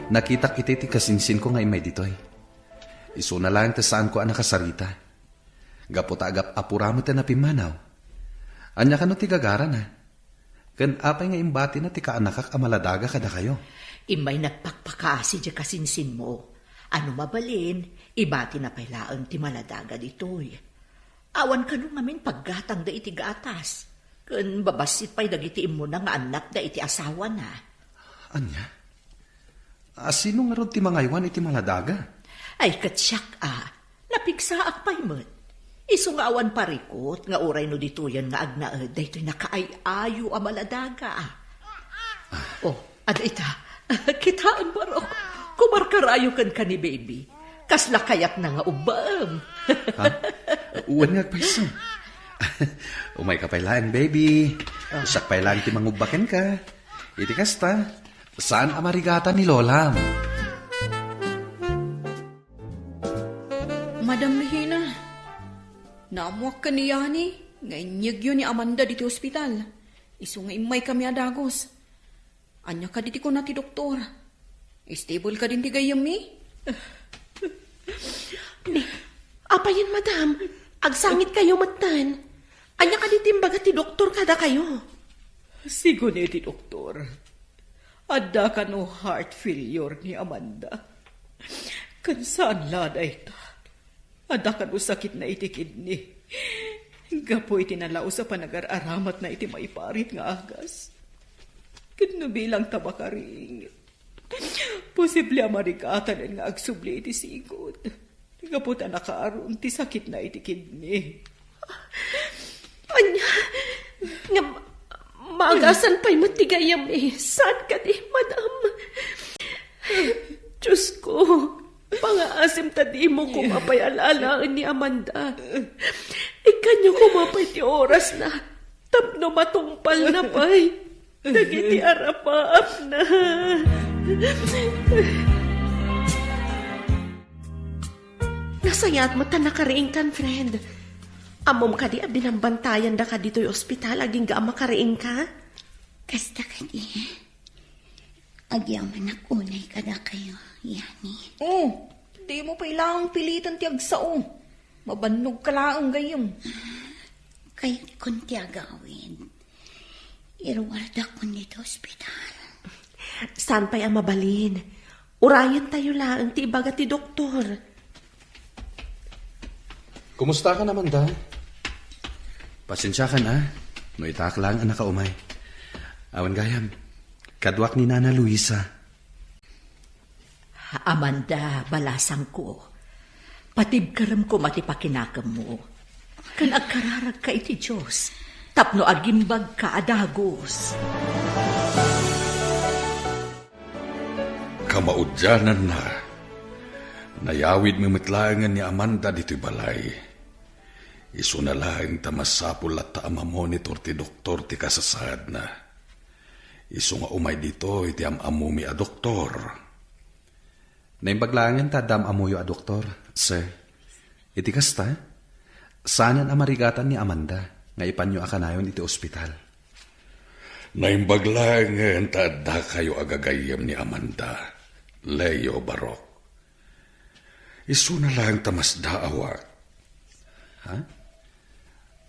nakita kita ti kasinsin ko nga imay ditoy. Iso na lang ta saan ko ang nakasarita. Gapot agap apuramo ta na pimanaw. Anya ka no ti gagara na. Kan apay nga imbati na ti kaanakak amaladaga kada kayo. Imay nagpakpakasi di kasinsin mo. Ano mabalin, ibati na pailaan ti maladaga ditoy. Awan ka nung ngamin paggatang da iti gatas. Kan babasit pa'y dagitiin mo na nga anak da iti asawa na. Anya? Sino nga ron ti mangaywan iti maladaga? Ay katsyak napigsaak pa'y mo't. Iso nga awan parikot, nga oray no dituyan nga agnaed, dahito'y nakaayayo a maladaga. Oh, ada ita, kitaan barok, kumarkarayo kan ka ni baby. Kasla kayat na nga ubam. Uwan nga paiso. Umay ka pailaan, baby. Usak pailaan ti mangubaken ka. Iti kasta. Saan amarigata ni Lola? Madam Regina, naamuak ka ni Yani, nga inyag yun ni Amanda dito ospital. Iso nga imay kami adagos. Anya ka diti ko na ti doktor. Stable ka din ti gayam mi? Apa yan, madam? Agsangit kayo matan. Anya ka ditimbaga ti doktor kada kayo. Sigo ni ti doktor. Adda ka no heart failure ni Amanda. Kansaan laday ta. Adda ka no sakit na iti kidney. Gapo iti nalao sa panagar-aramat na iti maiparit nga agas. Kano bilang tabakaring. Posible amarikatan nga agsubli iti sigod. Gapo ta nakaaroon ti sakit na iti kidney. Anya, nga Maagasan pa'y matigayam Saan ka di, madam? Diyos ko, pangaasim tadi mo kumapay alalaan ni Amanda. Ikanyo kumapay ti oras na. Tapno matungpal na pa'y. Dagiti arapaap na. Nasayat mo ta nakariing kan, friend. Amom ka di binambantayan da ka dito'y ospital, aging ga makariing ka? Kasta ka di. Agyaman nakunay ka na kayo, Yani. Oh, di mo pa ilang pilitan ti agsao. Mabanog ka laang gayong. Kaya kung ti agawin, irwarda ko nito ospital. Saan pa'y ang mabalin? Urayan tayo lang ti ibaga ti doktor. Kumusta ka naman, da? Pasensya ka na. No itak lang ang nakaumay. Awan gayam, kadwak ni Nana Luisa. Amanda, balasang ko. Patibkaram ko matipakinakam mo. Kan agkararag ka iti Diyos. Tapno agimbag ka adagos. Kamaudyanan na. Nayawid mimitlaangan ni Amanda dito'y balay. Isu na lang tamasapul at taama monitor ti doktor ti kasasad na. Isu nga umay dito iti amamumi a doktor. Naimbaglangan ta dam amuyo a doktor, sir. Iti kasta, sanan amarigatan ni Amanda nga ipanyo akanayon iti ospital. Naimbaglangan ta da kayo agagayam ni Amanda, Leo Barok. Isu na lang tamas daawak. Ha?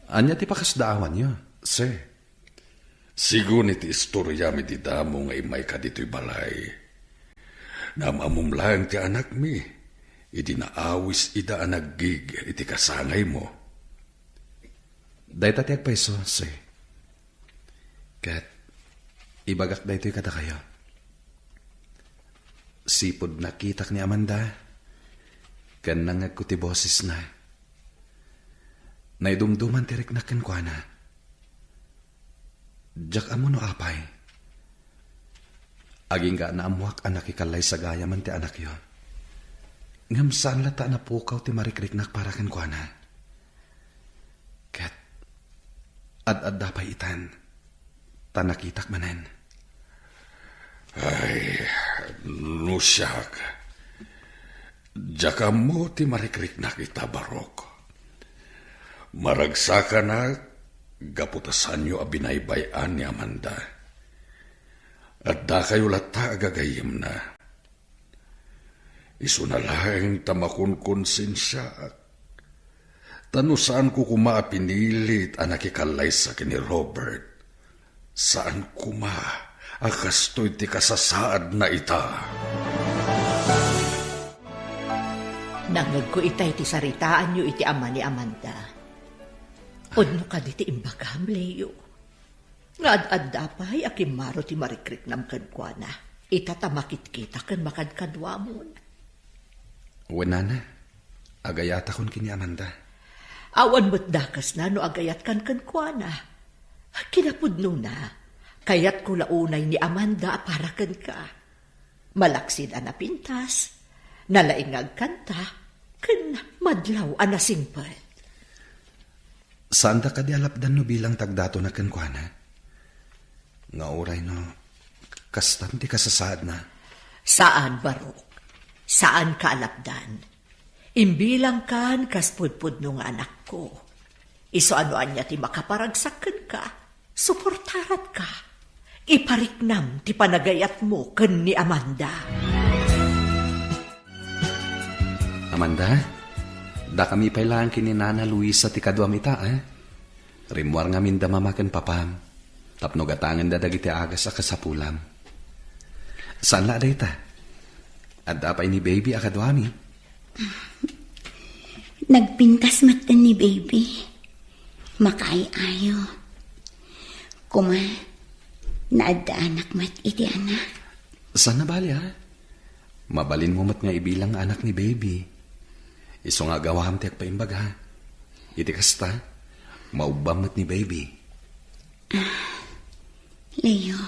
Anya ti pakasdaawan nyo, sir? Sigun iti istorya mi di damo nga imay ka dito'y balay. Namamum lang ti anak mi, idi naawis ida anaggig iti kasangay mo. Dahil tatiag peso, sir. Kat, ibagak da ito'y kata kayo. Sipod nakitak ni Amanda, kan nangag ko ti boses na. Naidumduman tirik na kenkwana. Jak amo no apay. Aging ga naamuak anak ikalay sa gaya man ti anak yo. Ngam saan lata na pukaw ti marikriknak para kenkwana. Kat, ad-ad dapay itan, tanakitak manen. Ay, nusyak. Jak amo ti marikriknak ita Barok. Maragsa na, gaputasan nyo abinaybayan ni Amanda. At da kayo lata agagayim na. Isu na lang tamakun konsensya. Tano saan ko kumaapinilit anak ikalay sa ni Robert. Saan kuma akastoy ti kasasaad na ita. Nangag ko itay ti saritaan nyo iti ama ni Amanda. Odno ka diti imbagam, Leo. Ngad-ad dapay akimaro ti marikrik nam kankwana. Itatamakit kita kan makadkadwamon. Wenana, agayata kon kini Amanda. Awan mo't dakas na no agayat kan kankwana. Kinapudno na, kayat ko launay ni Amanda para kan ka. Malaksid anapintas, nalaingag kanta, kan madlaw anasingpal. Saan da ka di alapdan no bilang tagdato na kenkwana? Nga oray no, kastam ti kasasaad na. Saan, Barok? Saan ka alapdan? Imbilang kan kaspudpud nung anak ko. Iso anoan niya ti makaparagsakan ka, suportarat ka. Ipariknam ti panagayat mo ken ni Amanda. Amanda? Da kami pailangan kini Nana Luisa ti kadwamita, Rimwar nga minda mamaken papam. Tapno gatangan da dagiti agas a kasapulam. Saan la dayta? At dapay ni baby a kadwami. Nagpintas matan ni baby. Makaayo. Kuma, naadda anak mat iti anak. Saan na bali, Mabalin mo mat nga ibilang anak ni baby. Iso nga gawaham tiyak pa imbag, ha? Iti kasta, maubamot ni baby. Leo,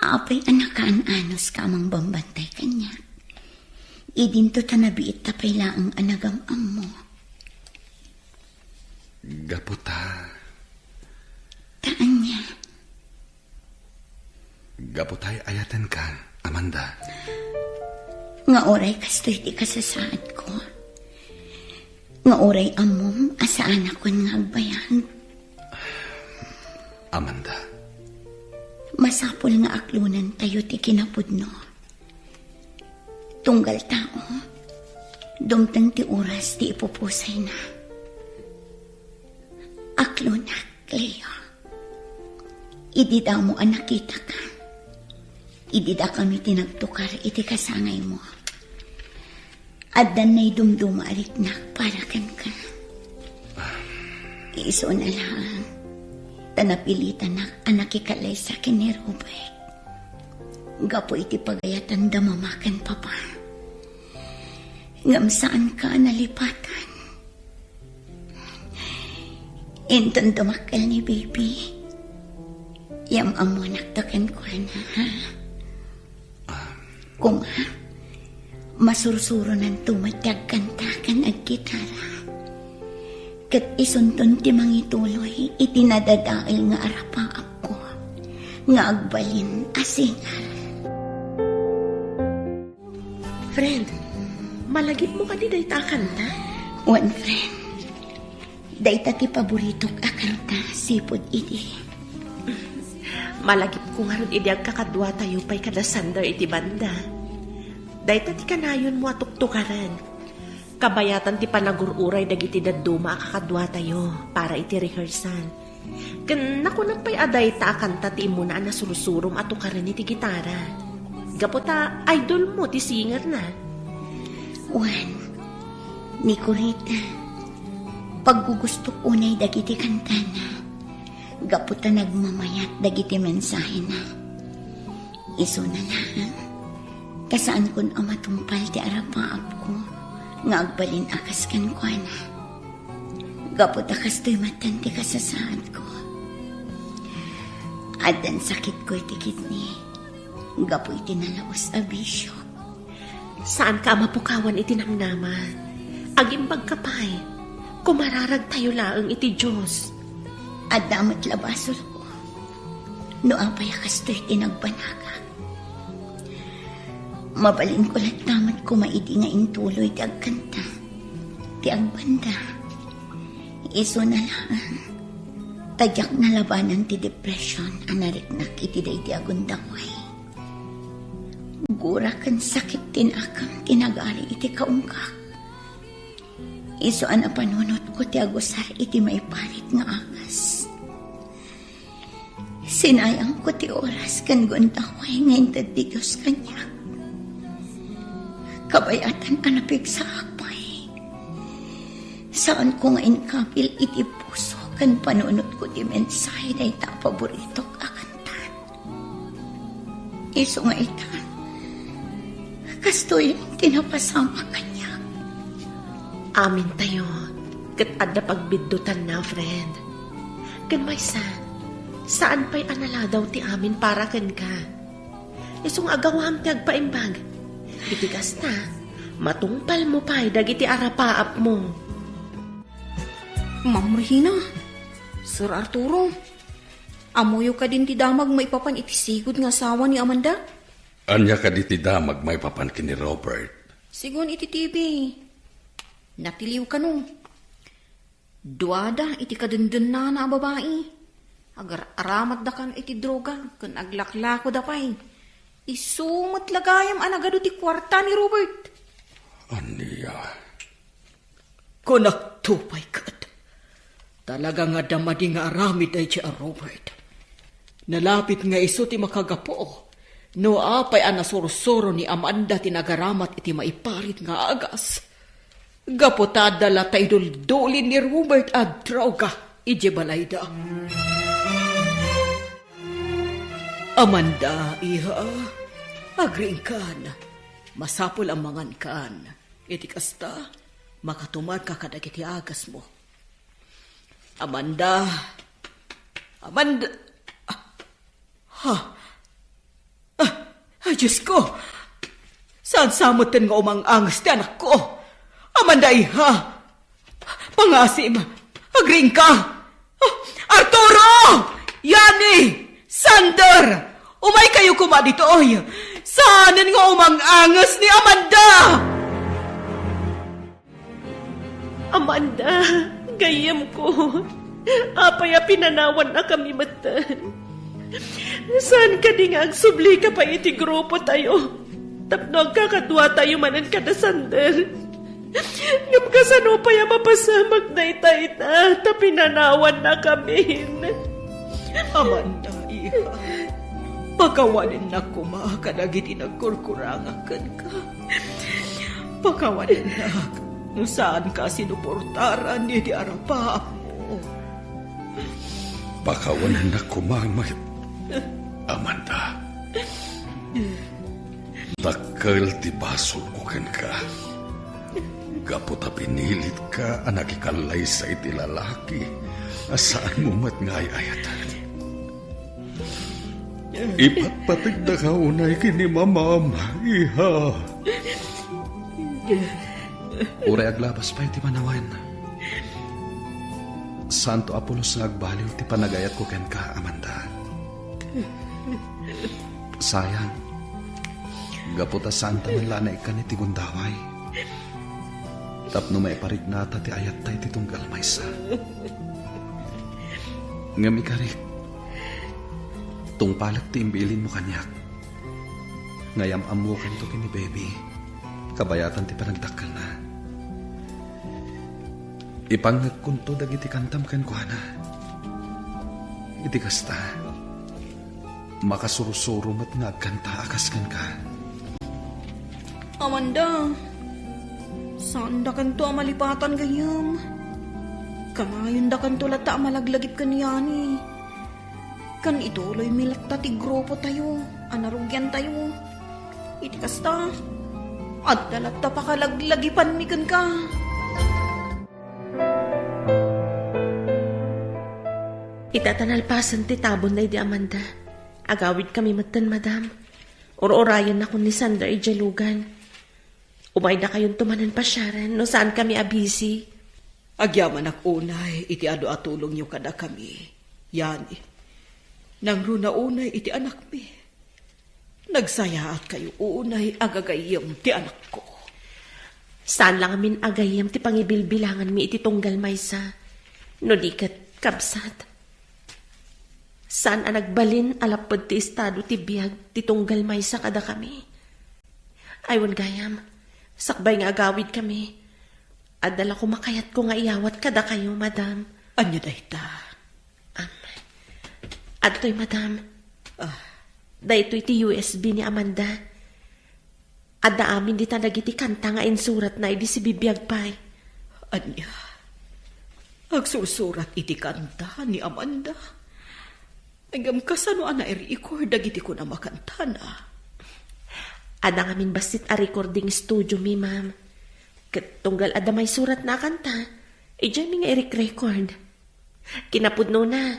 apay anakaan anos ka amang bambantay kanya. Idinto tanabiit tapay laang anagam-am mo. Gaputa. Taan niya. Gaputay ayatan ka, Amanda. Nga oray kastoy di kasasaad ko. Nga oray amom asaan ako nga agbayan. Amanda. Masapol nga aklunan tayo ti kinapudno. Tunggal tao, dumtang ti oras ti ipupusay na. Aklunak, Leo. Idida mo ang nakita ka. Idida kami tinagtukar iti kasangay mo. Addan na'y dumduma aliknak para kan ka. Iso na lang. Tanapilitan na anak ikalay sa akin ni Robert. Gapo iti pagayatan damamakan papa. Ngam saan ka nalipatan. Inton dumakal ni baby. Yam amo naktakan ko na ha. Kung ha, masursuro ng tumatag kantakan ag gitara. Kat isunton ti mangituloy itinadadaal nga arapaap ko. Nga agbalin asingal. Friend, malagip mo ka di dayta kanta? One friend, dayta ti paborito akanta sipod iti. Malagip ko nga ron idi agkakadwa tayo pa'y kadasandar iti banda. Dayta ti kanayon mo atuktukaran. Kabayatan ti panagururay dagiti dadduma akakadwa tayo para iti rehearsal. Ken nakunang pa'y aday ta akanta ti imo na nasurusurom atukaran iti gitara. Gaputa, idol mo ti singer na. Juan, ni Corita, paggugusto unay dagiti kantana. Gaputa nagmamayat dagiti mensahe na. Iso na lang, kasaan kun amatumpal ti arapaap ko, nga agbalin akas kan ko na. Gaputa kastoy matan ti kasasaad ko. Adan sakit ko iti kidney. Gapo iti nalaos abisyo. Saan ka mapukawan iti namnaman? Agimbag kapay, kumararag tayo laang iti Diyos. At damat labasol ko. No apay kastoy tinagbanaga. Mabalin ko lang damat kumaidi nga intuloy ti agkanta. Ti agbanda. Iso na lang. Tadyak na labanan ti depression anariknak iti day ti agundaway. Gura kan sakit tinakam tinagari iti kaungkak. Isuan a panunot ko ti agusar iti maiparit nga agas. Sinayang ko ti oras kan guntaway nga intad ti Diyos kanya. Kabayatan anapig sa akpay. Saan ko nga inkapil iti puso kan panunot ko ti mensahe na ita paborito akantan. Iso nga itan. Kastoy tinapasama kanya. Amin tayo, kat adda pagbiddutan na, friend. Kan maysa, saan pa'y anala daw ti amin para ken ka? Isong agawam ti agpaimbag. Itigas na, matungpal mo pa'y dagiti arapaap mo. Ma'am Regina, Sir Arturo, amuyo ka din ti damag maipapan itisigod nga asawa ni Amanda? Anya ka di ti damag may papankin ni Robert. Sigon iti TV. Natiliw ka no. Duada iti kadundun na babae. Agar aramat da kan iti droga. Kun aglaklako da pa'y. Isumat lagayam anagado ti kwarta ni Robert. Anya? Kung naktupay kat. Talaga nga damadi nga aramid ay siya Robert. Nalapit nga iso ti makagapo. No apay anasurusuro ni Amanda tinagaramat iti maiparit nga agas. Gapotada la tayo duldulin ni Robert at droga ije balayda. Amanda, iha, agring kan. Masapol ang mangan kan. Iti kasta, makatumad ka kadagiti agas mo. Amanda, Ay, Diyos ko! Saan samutin nga umang angas ti anak ko? Amanda, iha! Pangasim! Agring ka! Arturo! Yani! Sander! Umay kayo kuma dito, oy! Saanin nga umang angas ni Amanda! Amanda, gayam ko. Apaya pinanawan na kami matan. Saan ka di nga agsubli ka pa iti grupo tayo? Tapno agkakadwa tayo manan ka na Sander. Ngam kasano pa yung mapasamag na ita-ita, tapinanawan na kami. Amanda, iha. Pakawanin na kumakadagit inagkurkurangakan ka. Pakawanin na no saan ka sinuportaran ni di arapa mo. Pakawanan na kumamay, Amanda. Dakkel ti basol ko ken ka. Gapot a pinilit ka, anak ikalay sa iti lalaki. Asaan mo mat nga ayatan? Ipatpatig na kaunay kini mamama, iha. Uray aglabas pa iti manawan. Santo Apolos nga agbaliw ti panagayat ko ken ka, Amanda. Sayang, gaputa santa man lanay ka ni tigundaway. Tapno may parignata ti ayat tay ti tunggal maysa. Ngam ikarik, tungpalat ti imbilin mo kanyak. Ngayam amukan to kini baby, kabayatan ti panagdakkel na. Ipangagkunto dagiti kantam ken kuana. Iti kasta, makasurusuro mat nga agkanta akas ken ka. Amanda, saan da kanto amalipatan gayam? Kamayon da kanto lata amalaglagip kaniyani. Kan ituloy milak ta ti grupo tayo, anarugyan tayo. Iti kasta, at dalat ta pakalaglagipan mi kan ka. Itatanalpasan ti tabon na di Amanda. Agawid kami matan, madam. Or-orayan na kun ni Sander ijalugan. Umay na kayong tumanan pa siyaran, no saan kami abisi. Agyaman ak unay, iti ado atulong niyo kada kami. Yani, nang runa unay, iti anak mi. Nagsaya at kayo unay, agagayam ti anak ko. Saan lang amin agayam ti pangibilbilangan mi iti tunggal maysa. No di kat kabsat. Saan ang nagbalin alapod ti estado ti biyag ti tunggal maysa kada kami. Aywan gayam, sakbay nga agawid kami. Adala ko makayat ko nga iyawat kada kayo, madam. Anya da ita? Adto'y madam. Dayto'y ti USB ni Amanda. Adda amin di tanagiti kanta nga insurat na idi si bibiyag pay. Anya? Agsusurat iti kanta ni Amanda? Agam kasano ana i-record dagiti ko na makanta na. Ada ngamin basit a recording studio mi, ma'am. Katunggal ada may surat na kanta, dyan mi nga i-record. Kinapudno na.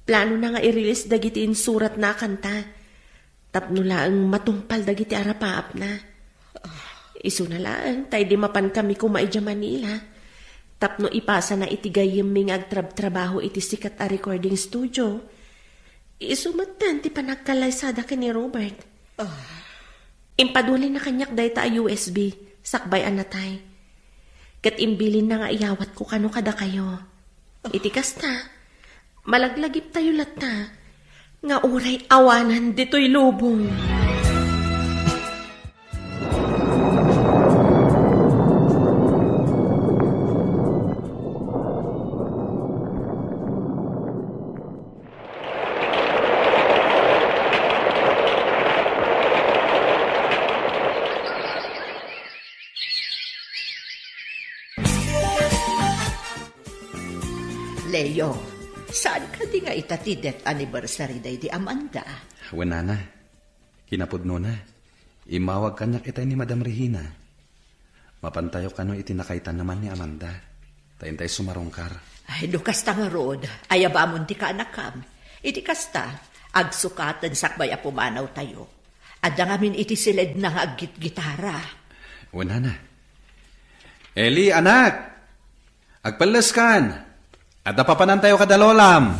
Plano na nga i-release dagiti in surat na kanta. Tapno laang matungpal dagiti arapaap na. Isu na lang, tayo di mapan kami kumaidya Manila. Tapno ipasa na itigayim mi nga agtrab-trabaho iti sikat a recording studio. Isumatan ti panagkalaysada ka ni Robert. Impadulin na kanyak dayta a USB, sakbay anatay. Kat imbilin na nga iyawat ko kano kada kayo. Iti kasta, malaglagip tayo lata, nga uray awanan dito'y lubong. Leo, saan ka di nga itatidet anniversary day di Amanda? Wenana, kinapudno na. Imawag kanyak itay ni Madam Regina. Mapantayo kano itinakaitan naman ni Amanda. Tayintay sumarongkar. Ay, lukas ta nga rod. Ayabamon ti ka anakam. Iti kasta, Agsukatan sakbay a pumanaw tayo. Adda ngamin iti silid na nga gitara. Wala na. Eli, anak! Agpalas kan! At napapanan tayo kadalolam!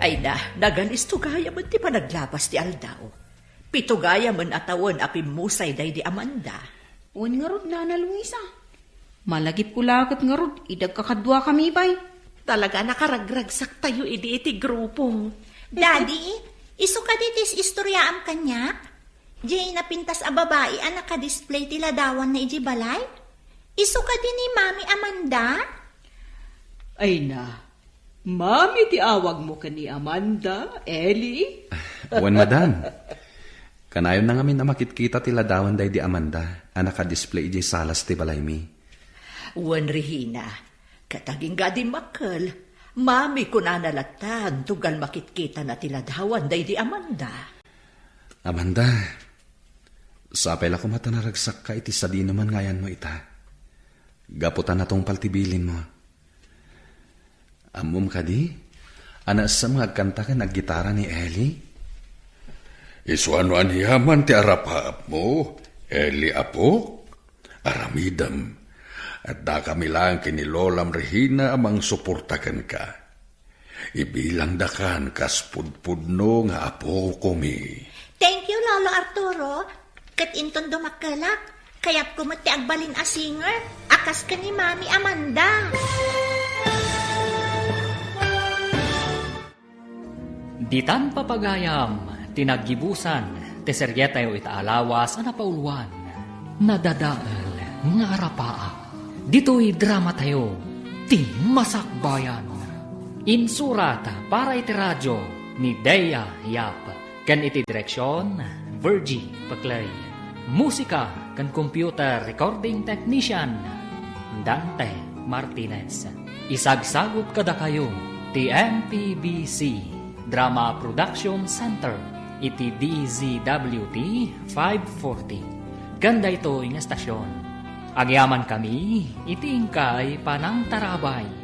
Ay na, nagalisto gaya man ti panaglapas ti Aldaw. Pito gaya man atawan apimusay day di Amanda. Un nga rod, Nana Luisa. Malagip ko lakat nga rod, idag kakadwa kami bay. Talaga nakaragragsak tayo iti grupo. Daddy, iso ka ditis istorya am kanya? Jay napintas a babae ang naka-display ti ladawan na iji balay? Iso ka din ni Mami Amanda? Ay na, Mami ti awag mo ka ni Amanda, Ellie? Wan madan. Kanayon na ngamin na makitkita ti ladawan day di Amanda, ang naka-display iji salas ti balay mi. Wan Regina, kataging gadi makal, Mami ko na nalatan, tugal makitkita na tiladawan day di Amanda. Amanda, sapay la kumata naragsak ka iti sadi naman ngayan mo ita. Gaputan na tong paltibilin mo. Amom ka di? Anas sa mga kanta ka naggitara ni Ellie? Isuano anihaman ti arapaap mo, Eli apo, aramidam. At da kami lang kinilolam Regina amang suportakan ka. Ibilang dakan kas pudpudno nga apo kumi. Thank you, Lolo Arturo. Kat inton dumakalak, kayap kumati agbalin a singer, akas ka ni Mami Amanda. Ditan papagayam, tinaggibusan, teseryetayo itaalawas ana pauluan, nadadaal nga arapaa. Dito'y drama tayo, ti Masakbayan. Insurata para iti radyo ni Dea Yap. Kan iti direksyon, Virgie Paclay. Musika kan computer recording technician, Dante Martinez. Isagsagot kada kayo, ti MPBC Drama Production Center, iti DZWT 540. Ganda ito yung estasyon. Agyaman kami, iti ingkay panang tarabay.